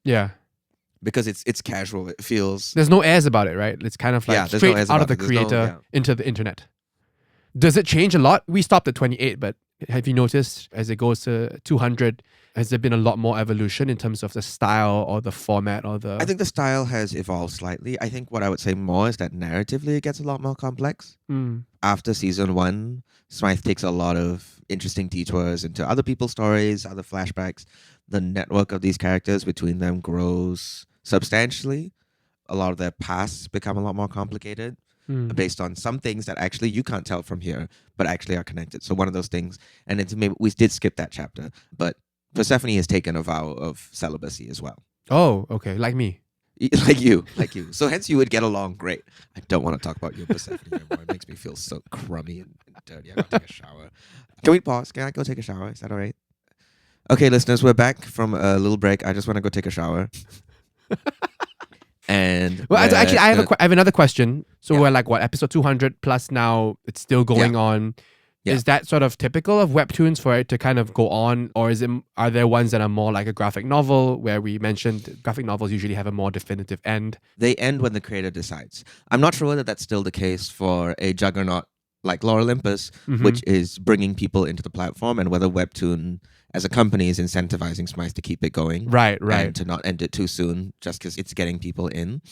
Speaker 2: Yeah.
Speaker 1: Because it's casual. It feels...
Speaker 2: There's no airs about it, right? It's kind of like straight out of the creator into the internet. Does it change a lot? We stopped at 28, but have you noticed as it goes to 200, has there been a lot more evolution in terms of the style or the format or the...
Speaker 1: I think the style has evolved slightly. I think what I would say more is that narratively it gets a lot more complex. After season 1, Smythe takes a lot of interesting detours into other people's stories, other flashbacks. The network of these characters between them grows substantially. A lot of their pasts become a lot more complicated based on some things that actually you can't tell from here, but actually are connected. So one of those things, and it's maybe we did skip that chapter, but Persephone has taken a vow of celibacy as well.
Speaker 2: Oh, okay. Like me.
Speaker 1: Like you. So hence you would get along great. I don't want to talk about you and Persephone anymore. It makes me feel so crummy and dirty. I gotta take a shower. Can we pause? Can I go take a shower? Is that all right? Okay, listeners, we're back from a little break. I just want to go take a shower. And
Speaker 2: actually, I have another question. So we're like, what, episode 200 plus now? It's still going on. Yeah. Is that sort of typical of webtoons for it to kind of go on, or are there ones that are more like a graphic novel, where we mentioned graphic novels usually have a more definitive end?
Speaker 1: They end when the creator decides. I'm not sure whether that's still the case for a juggernaut like Lore Olympus, which is bringing people into the platform, and whether Webtoon as a company is incentivizing Smythe to keep it going.
Speaker 2: Right.
Speaker 1: And to not end it too soon just because it's getting people in.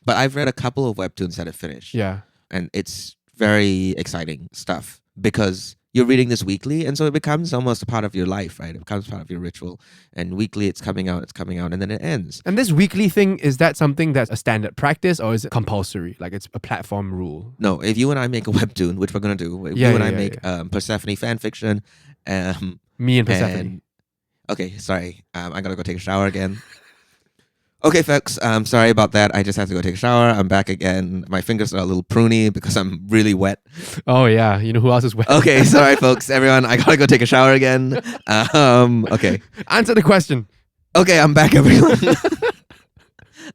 Speaker 1: But I've read a couple of webtoons that have finished.
Speaker 2: Yeah.
Speaker 1: And it's very exciting stuff because you're reading this weekly, and so it becomes almost a part of your life, right? It becomes part of your ritual. And weekly it's coming out, and then it ends.
Speaker 2: And this weekly thing, is that something that's a standard practice or is it compulsory? Like it's a platform rule?
Speaker 1: No, if you and I make a webtoon, which we're going to do, if
Speaker 2: Yeah,
Speaker 1: you and
Speaker 2: yeah,
Speaker 1: I
Speaker 2: yeah,
Speaker 1: make Persephone fanfiction.
Speaker 2: Me and Persephone.
Speaker 1: Okay, sorry. I'm going to go take a shower again. Okay, folks, sorry about that. I just had to go take a shower. I'm back again. My fingers are a little pruny because I'm really wet.
Speaker 2: Oh, yeah. You know who else is wet?
Speaker 1: Okay, sorry, folks. Everyone, I gotta go take a shower again. Okay.
Speaker 2: Answer the question.
Speaker 1: Okay, I'm back, everyone.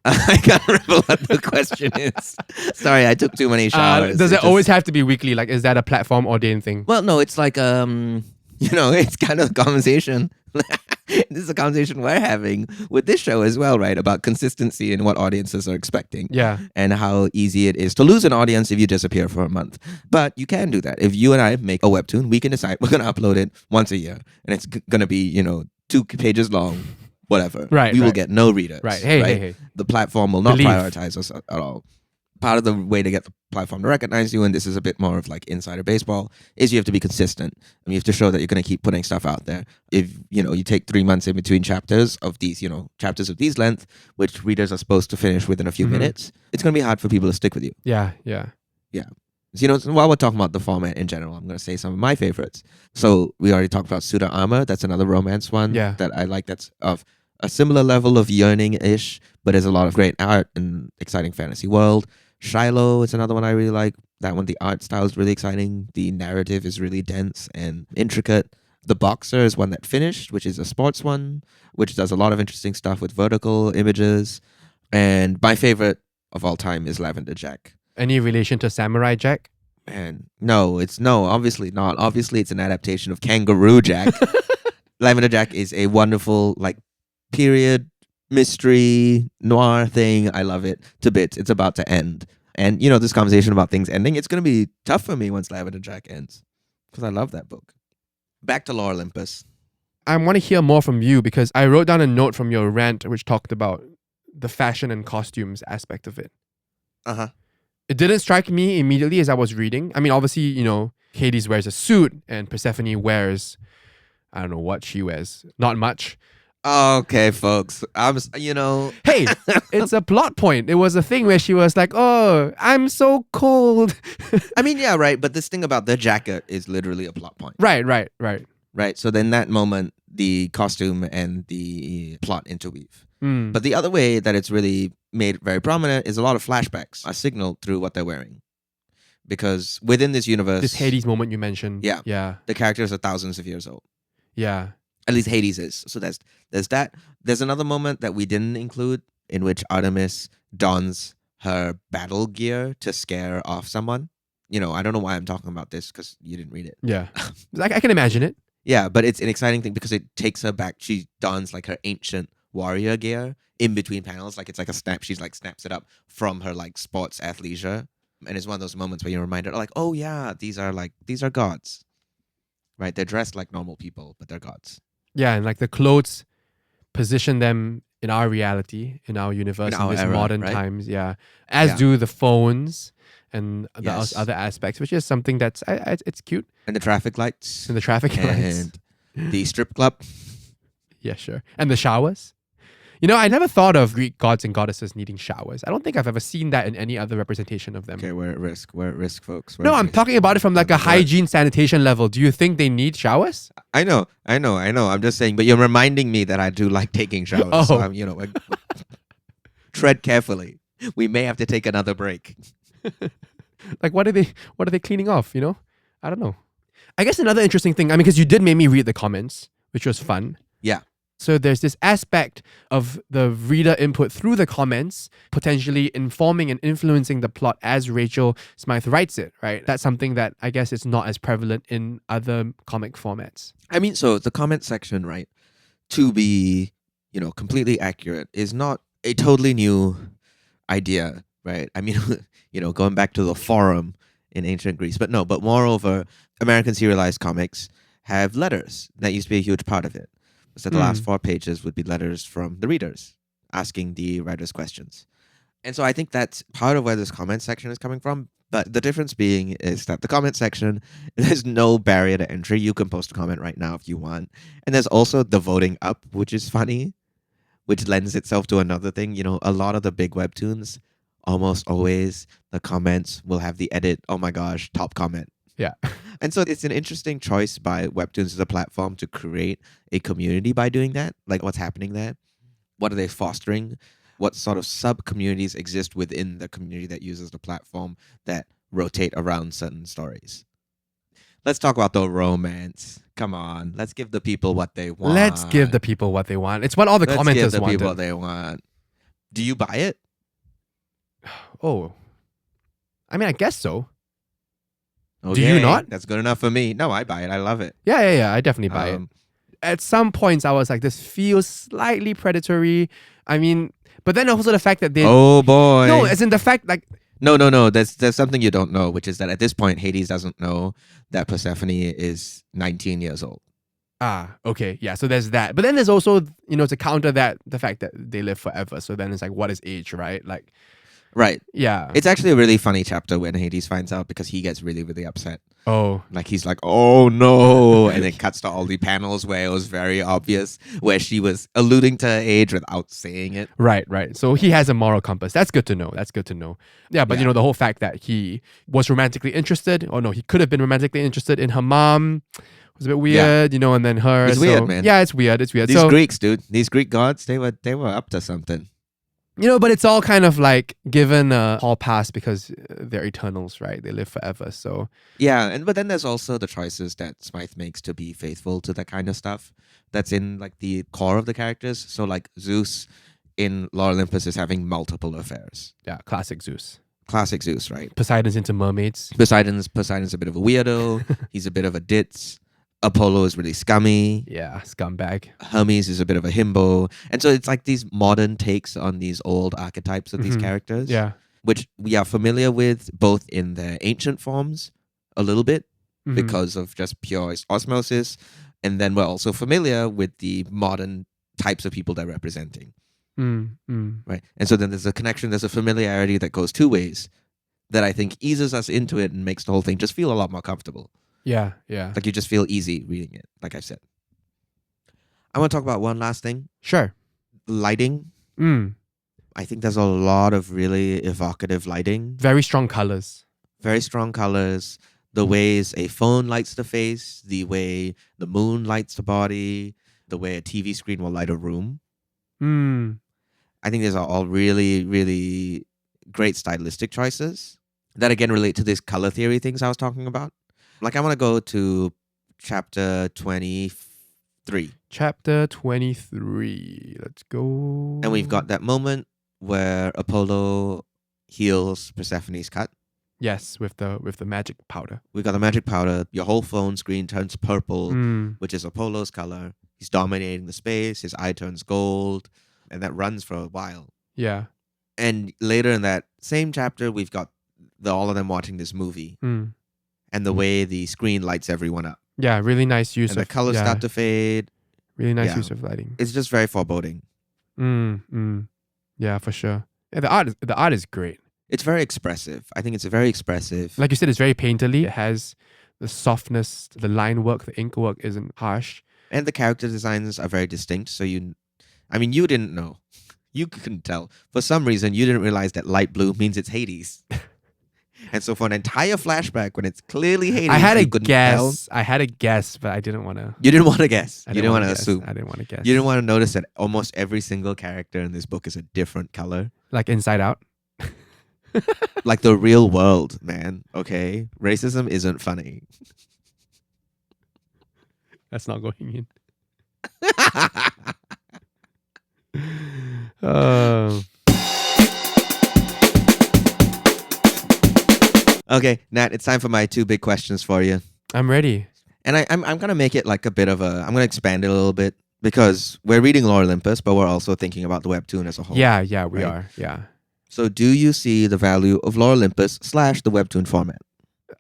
Speaker 1: I can't remember what the question is. Sorry, I took too many showers.
Speaker 2: Does it always have to be weekly? Like, is that a platform ordained thing?
Speaker 1: Well, no, it's like, it's kind of a conversation. This is a conversation we're having with this show as well, right? About consistency and what audiences are expecting.
Speaker 2: Yeah.
Speaker 1: And how easy it is to lose an audience if you disappear for a month. But you can do that. If you and I make a webtoon, we can decide we're going to upload it once a year. And it's going to be, 2 pages long, whatever.
Speaker 2: Right.
Speaker 1: We will get no readers.
Speaker 2: Right. Hey.
Speaker 1: The platform will not
Speaker 2: Believe.
Speaker 1: prioritize us at all. Part of the way to get the platform to recognize you, and this is a bit more of like insider baseball, is you have to be consistent. And you have to show that you're going to keep putting stuff out there. If, you take 3 months in between chapters of these, chapters of these length, which readers are supposed to finish within a few minutes, it's going to be hard for people to stick with you.
Speaker 2: Yeah.
Speaker 1: So, while we're talking about the format in general, I'm going to say some of my favorites. So we already talked about Suda Armor. That's another romance one that I like. That's of a similar level of yearning-ish, but there's a lot of great art and exciting fantasy world. Shiloh is another one I really like. That one, the art style is really exciting. The narrative is really dense and intricate. The Boxer is one that finished, which is a sports one, which does a lot of interesting stuff with vertical images. And my favorite of all time is Lavender Jack.
Speaker 2: Any relation to Samurai Jack?
Speaker 1: And no, obviously not. Obviously, it's an adaptation of Kangaroo Jack. Lavender Jack is a wonderful, period mystery noir thing. I love it to bits. It's about to end. And, this conversation about things ending, it's going to be tough for me once Lavender Jack ends. Because I love that book. Back to Lore Olympus.
Speaker 2: I want to hear more from you because I wrote down a note from your rant which talked about the fashion and costumes aspect of it.
Speaker 1: Uh-huh.
Speaker 2: It didn't strike me immediately as I was reading. I mean, obviously, Hades wears a suit and Persephone wears, I don't know what she wears. Not much.
Speaker 1: Okay, folks.
Speaker 2: Hey, it's a plot point. It was a thing where she was like, oh, I'm so cold.
Speaker 1: I mean, yeah, right. But this thing about the jacket is literally a plot point.
Speaker 2: Right.
Speaker 1: Right. So then that moment, the costume and the plot interweave.
Speaker 2: Mm.
Speaker 1: But the other way that it's really made very prominent is a lot of flashbacks are signaled through what they're wearing. Because within this universe...
Speaker 2: This Hades moment you mentioned. Yeah.
Speaker 1: The characters are thousands of years old.
Speaker 2: Yeah.
Speaker 1: At least Hades is. So there's that. There's another moment that we didn't include in which Artemis dons her battle gear to scare off someone. I don't know why I'm talking about this because you didn't read it.
Speaker 2: Yeah. I can imagine it.
Speaker 1: Yeah, but it's an exciting thing because it takes her back. She dons her ancient warrior gear in between panels. It's like a snap. She's snaps it up from her sports athleisure. And it's one of those moments where you're reminded, oh yeah, these are gods. Right? They're dressed like normal people, but they're gods.
Speaker 2: Yeah, and the clothes position them in our reality, in our universe, in these modern times. Yeah, as do the phones and the other aspects, which is something that's it's cute.
Speaker 1: And the traffic lights.
Speaker 2: And the traffic lights.
Speaker 1: And the strip club.
Speaker 2: Yeah, sure. And the showers. I never thought of Greek gods and goddesses needing showers. I don't think I've ever seen that in any other representation of them.
Speaker 1: Okay, we're at risk. We're at risk, folks.
Speaker 2: I'm talking about it from a hygiene sanitation level. Do you think they need showers?
Speaker 1: I know. I'm just saying, but you're reminding me that I do like taking showers.
Speaker 2: Oh.
Speaker 1: So tread carefully. We may have to take another break.
Speaker 2: What are they cleaning off, I don't know. I guess another interesting thing, because you did make me read the comments, which was fun.
Speaker 1: Yeah.
Speaker 2: So there's this aspect of the reader input through the comments, potentially informing and influencing the plot as Rachel Smythe writes it, right? That's something that I guess is not as prevalent in other comic formats.
Speaker 1: So the comment section, right, to be, completely accurate is not a totally new idea, right? Going back to the forum in ancient Greece. But moreover, American serialized comics have letters. That used to be a huge part of it. So the last 4 pages would be letters from the readers asking the writers questions. And so I think that's part of where this comment section is coming from. But the difference being is that the comment section, there's no barrier to entry. You can post a comment right now if you want. And there's also the voting up, which is funny, which lends itself to another thing. You know, a lot of the big webtoons, almost always the comments will have the edit, oh my gosh, top comment.
Speaker 2: Yeah.
Speaker 1: And so it's an interesting choice by webtoons as a platform to create a community by doing that. Like, what's happening there? What are they fostering? What sort of sub-communities exist within the community that uses the platform that rotate around certain stories? Let's talk about the romance. Come on. Let's give the people what they want.
Speaker 2: Let's give the people what they want. It's what all the
Speaker 1: Let's
Speaker 2: commenters
Speaker 1: give the
Speaker 2: wanted.
Speaker 1: people what they want. Do you buy it?
Speaker 2: Oh. I mean, I guess so.
Speaker 1: Okay,
Speaker 2: Do you not?
Speaker 1: That's good enough for me. No, I buy it. I love it.
Speaker 2: Yeah. I definitely buy it. At some points, I was like, this feels slightly predatory. I mean, but then also the fact that they...
Speaker 1: Oh, boy.
Speaker 2: No, as in the fact, like...
Speaker 1: No. There's something you don't know, which is that at this point, Hades doesn't know that Persephone is 19 years old.
Speaker 2: Ah, okay. Yeah, so there's that. But then there's also, to counter that, the fact that they live forever. So then it's like, what is age, right? Like...
Speaker 1: Right.
Speaker 2: Yeah.
Speaker 1: It's actually a really funny chapter when Hades finds out because he gets really, really upset.
Speaker 2: Oh.
Speaker 1: Like, he's like, oh no. And it cuts to all the panels where it was very obvious, where she was alluding to her age without saying it.
Speaker 2: Right. So he has a moral compass. That's good to know. Yeah, but the whole fact that he was romantically interested, or no, he could have been romantically interested in her mom was a bit weird, and then her.
Speaker 1: It's weird, man.
Speaker 2: Yeah, it's weird.
Speaker 1: These Greeks, dude. These Greek gods, they were up to something.
Speaker 2: But it's all kind of like given a hall pass because they're eternals, right? They live forever. So
Speaker 1: yeah, but then there's also the choices that Smythe makes to be faithful to that kind of stuff. That's in like the core of the characters. So like Zeus in Lore Olympus is having multiple affairs.
Speaker 2: Yeah, classic Zeus.
Speaker 1: Classic Zeus, right?
Speaker 2: Poseidon's into mermaids.
Speaker 1: Poseidon's a bit of a weirdo. He's a bit of a ditz. Apollo is really scummy.
Speaker 2: Yeah, scumbag.
Speaker 1: Hermes is a bit of a himbo. And so it's like these modern takes on these old archetypes of these characters.
Speaker 2: Yeah.
Speaker 1: Which we are familiar with both in their ancient forms a little bit because of just pure osmosis. And then we're also familiar with the modern types of people they're representing. Right. And so then there's a connection, there's a familiarity that goes two ways that I think eases us into it and makes the whole thing just feel a lot more comfortable.
Speaker 2: Yeah.
Speaker 1: Like you just feel easy reading it, like I said. I want to talk about one last thing.
Speaker 2: Sure.
Speaker 1: Lighting. I think there's a lot of really evocative lighting.
Speaker 2: Very strong colors.
Speaker 1: Very strong colors. The ways a phone lights the face, the way the moon lights the body, the way a TV screen will light a room. I think these are all really, really great stylistic choices that again relate to these color theory things I was talking about. Like I want to go to chapter 23.
Speaker 2: Chapter 23. Let's go.
Speaker 1: And we've got that moment where Apollo heals Persephone's cut.
Speaker 2: Yes, with the magic powder.
Speaker 1: We got the magic powder. Your whole phone screen turns purple, which is Apollo's color. He's dominating the space. His eye turns gold. And that runs for a while.
Speaker 2: Yeah.
Speaker 1: And later in that same chapter, we've got all of them watching this movie. And the way the screen lights everyone up.
Speaker 2: Yeah, really nice use
Speaker 1: and the colors start to fade.
Speaker 2: Really nice use of lighting.
Speaker 1: It's just very foreboding.
Speaker 2: Yeah, for sure. Yeah, the art is great.
Speaker 1: It's very expressive. I think it's very expressive.
Speaker 2: Like you said, it's very painterly. It has the softness, the line work, the ink work isn't harsh.
Speaker 1: And the character designs are very distinct. So you didn't know. You couldn't tell. For some reason, you didn't realize that light blue means it's Hades. And so for an entire flashback, when it's clearly Hades,
Speaker 2: I had a guess, but I didn't want to.
Speaker 1: You didn't want to guess. You didn't want to assume.
Speaker 2: I didn't want to guess.
Speaker 1: You didn't want to notice that almost every single character in this book is a different color.
Speaker 2: Like Inside Out?
Speaker 1: Like the real world, man. Okay? Racism isn't funny.
Speaker 2: That's not going in.
Speaker 1: Okay, Nat, it's time for my two big questions for you.
Speaker 2: I'm ready.
Speaker 1: And I'm going to make it like a bit of I'm going to expand it a little bit because we're reading Lore Olympus, but we're also thinking about the webtoon as a whole.
Speaker 2: Yeah, we are. Yeah.
Speaker 1: So do you see the value of Lore Olympus / the webtoon format?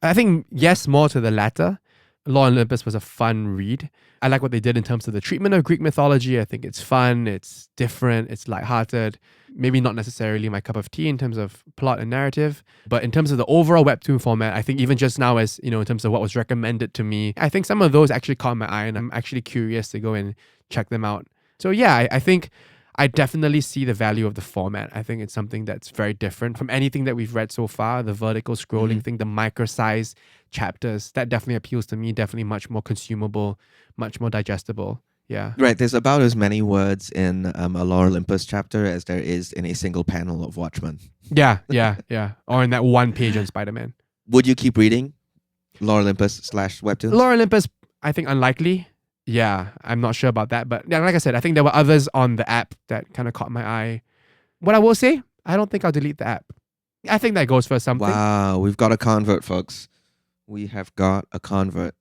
Speaker 2: I think yes, more to the latter. Lore Olympus was a fun read. I like what they did in terms of the treatment of Greek mythology. I think it's fun, it's different, it's lighthearted. Maybe not necessarily my cup of tea in terms of plot and narrative, but in terms of the overall webtoon format, I think even just now, as you know, in terms of what was recommended to me, I think some of those actually caught my eye, and I'm actually curious to go and check them out. So yeah, I think I definitely see the value of the format. I think it's something that's very different from anything that we've read so far. The vertical scrolling thing, the micro-size chapters, that definitely appeals to me. Definitely much more consumable, much more digestible. Yeah.
Speaker 1: Right, there's about as many words in a Lore Olympus chapter as there is in a single panel of Watchmen.
Speaker 2: Yeah. Or in that one page on Spider-Man.
Speaker 1: Would you keep reading Lore Olympus / webtoons?
Speaker 2: Lore Olympus, I think unlikely. Yeah, I'm not sure about that. But yeah, like I said, I think there were others on the app that kind of caught my eye. What I will say, I don't think I'll delete the app. I think that goes for something.
Speaker 1: Wow, we've got a convert, folks. We have got a convert.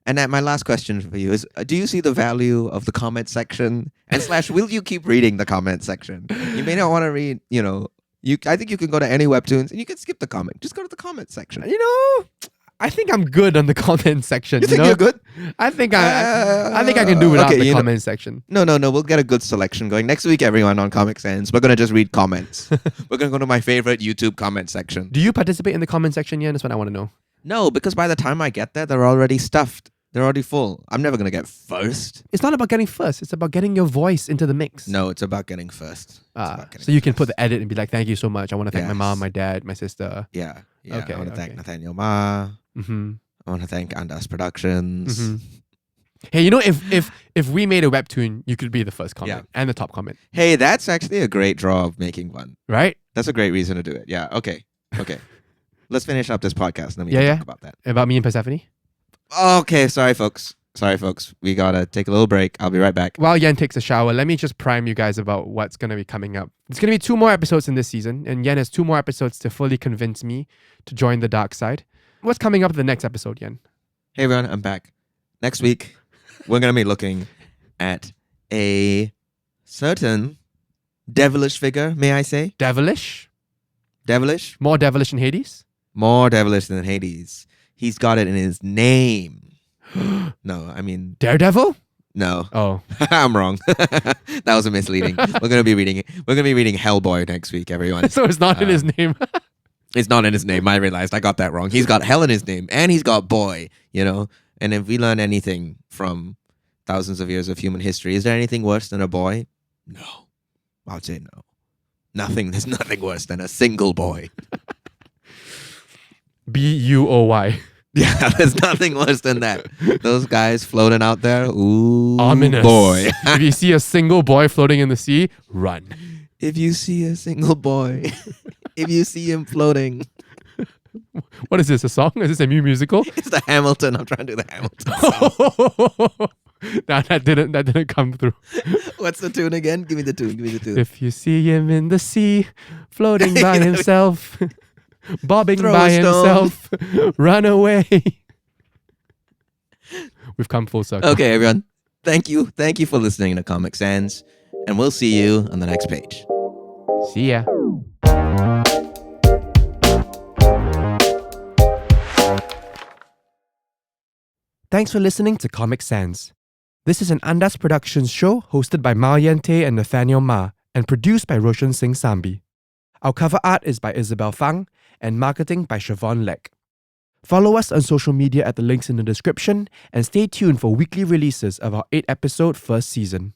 Speaker 1: And my last question for you is, do you see the value of the comment section? And / will you keep reading the comment section? You may not want to read, I think you can go to any webtoons and you can skip the comment. Just go to the comment section.
Speaker 2: I think I'm good on the comment section.
Speaker 1: You think you're good?
Speaker 2: I think I can do without the comment section.
Speaker 1: No. We'll get a good selection going. Next week, everyone, on Comic Sans, we're going to just read comments. We're going to go to my favorite YouTube comment section.
Speaker 2: Do you participate in the comment section yet? That's what I want to know.
Speaker 1: No, because by the time I get there, they're already stuffed. They're already full. I'm never going to get first.
Speaker 2: It's not about getting first. It's about getting your voice into the mix.
Speaker 1: No, it's about getting first.
Speaker 2: So you can put the edit and be like, thank you so much. I want to thank my mom, my dad, my sister.
Speaker 1: Yeah.
Speaker 2: Okay,
Speaker 1: I want to thank Nathaniel Ma.
Speaker 2: Mm-hmm.
Speaker 1: I want to thank Andas Productions.
Speaker 2: Mm-hmm. Hey, if we made a webtoon, you could be the first comment and the top comment.
Speaker 1: Hey, that's actually a great draw of making one.
Speaker 2: Right?
Speaker 1: That's a great reason to do it. Yeah. Okay. Let's finish up this podcast and then we can talk about that.
Speaker 2: About me and Persephone?
Speaker 1: Okay. Sorry, folks. We got to take a little break. I'll be right back.
Speaker 2: While Yen takes a shower, let me just prime you guys about what's going to be coming up. There's going to be 2 more episodes in this season, and Yen has 2 more episodes to fully convince me to join the dark side. What's coming up in the next episode, Yen?
Speaker 1: Hey, everyone. I'm back. Next week, we're going to be looking at a certain devilish figure, may I say?
Speaker 2: Devilish?
Speaker 1: Devilish?
Speaker 2: More devilish than Hades?
Speaker 1: More devilish than Hades. He's got it in his name. No, I mean...
Speaker 2: Daredevil?
Speaker 1: No.
Speaker 2: Oh.
Speaker 1: I'm wrong. That was a misleading. We're going to be reading Hellboy next week, everyone.
Speaker 2: So it's not in his name.
Speaker 1: It's not in his name. I realized I got that wrong. He's got hell in his name and he's got boy, And if we learn anything from thousands of years of human history, is there anything worse than a boy? No. I would say no. There's nothing worse than a single boy.
Speaker 2: BUOY.
Speaker 1: Yeah, there's nothing worse than that. Those guys floating out there, ooh,
Speaker 2: ominous.
Speaker 1: Boy.
Speaker 2: If you see a single boy floating in the sea, run.
Speaker 1: If you see a single boy, if you see him floating.
Speaker 2: What is this, a song? Is this a new musical?
Speaker 1: It's the Hamilton. I'm trying to do the Hamilton song.
Speaker 2: No, that didn't come through.
Speaker 1: What's the tune again? Give me the tune.
Speaker 2: If you see him in the sea, floating by himself, bobbing
Speaker 1: Throw
Speaker 2: by
Speaker 1: a stone.
Speaker 2: himself, run away. We've come full circle.
Speaker 1: Okay, everyone. Thank you for listening to Comic Sans, and we'll see you on the next page.
Speaker 2: See ya. Thanks for listening to Comic Sans. This is an Andas Productions show hosted by Myle and Nathaniel Ma and produced by Roshan Singh Sambhi. Our cover art is by Isabel Fang and marketing by Shevon Leck. Follow us on social media at the links in the description and stay tuned for weekly releases of our 8-episode first season.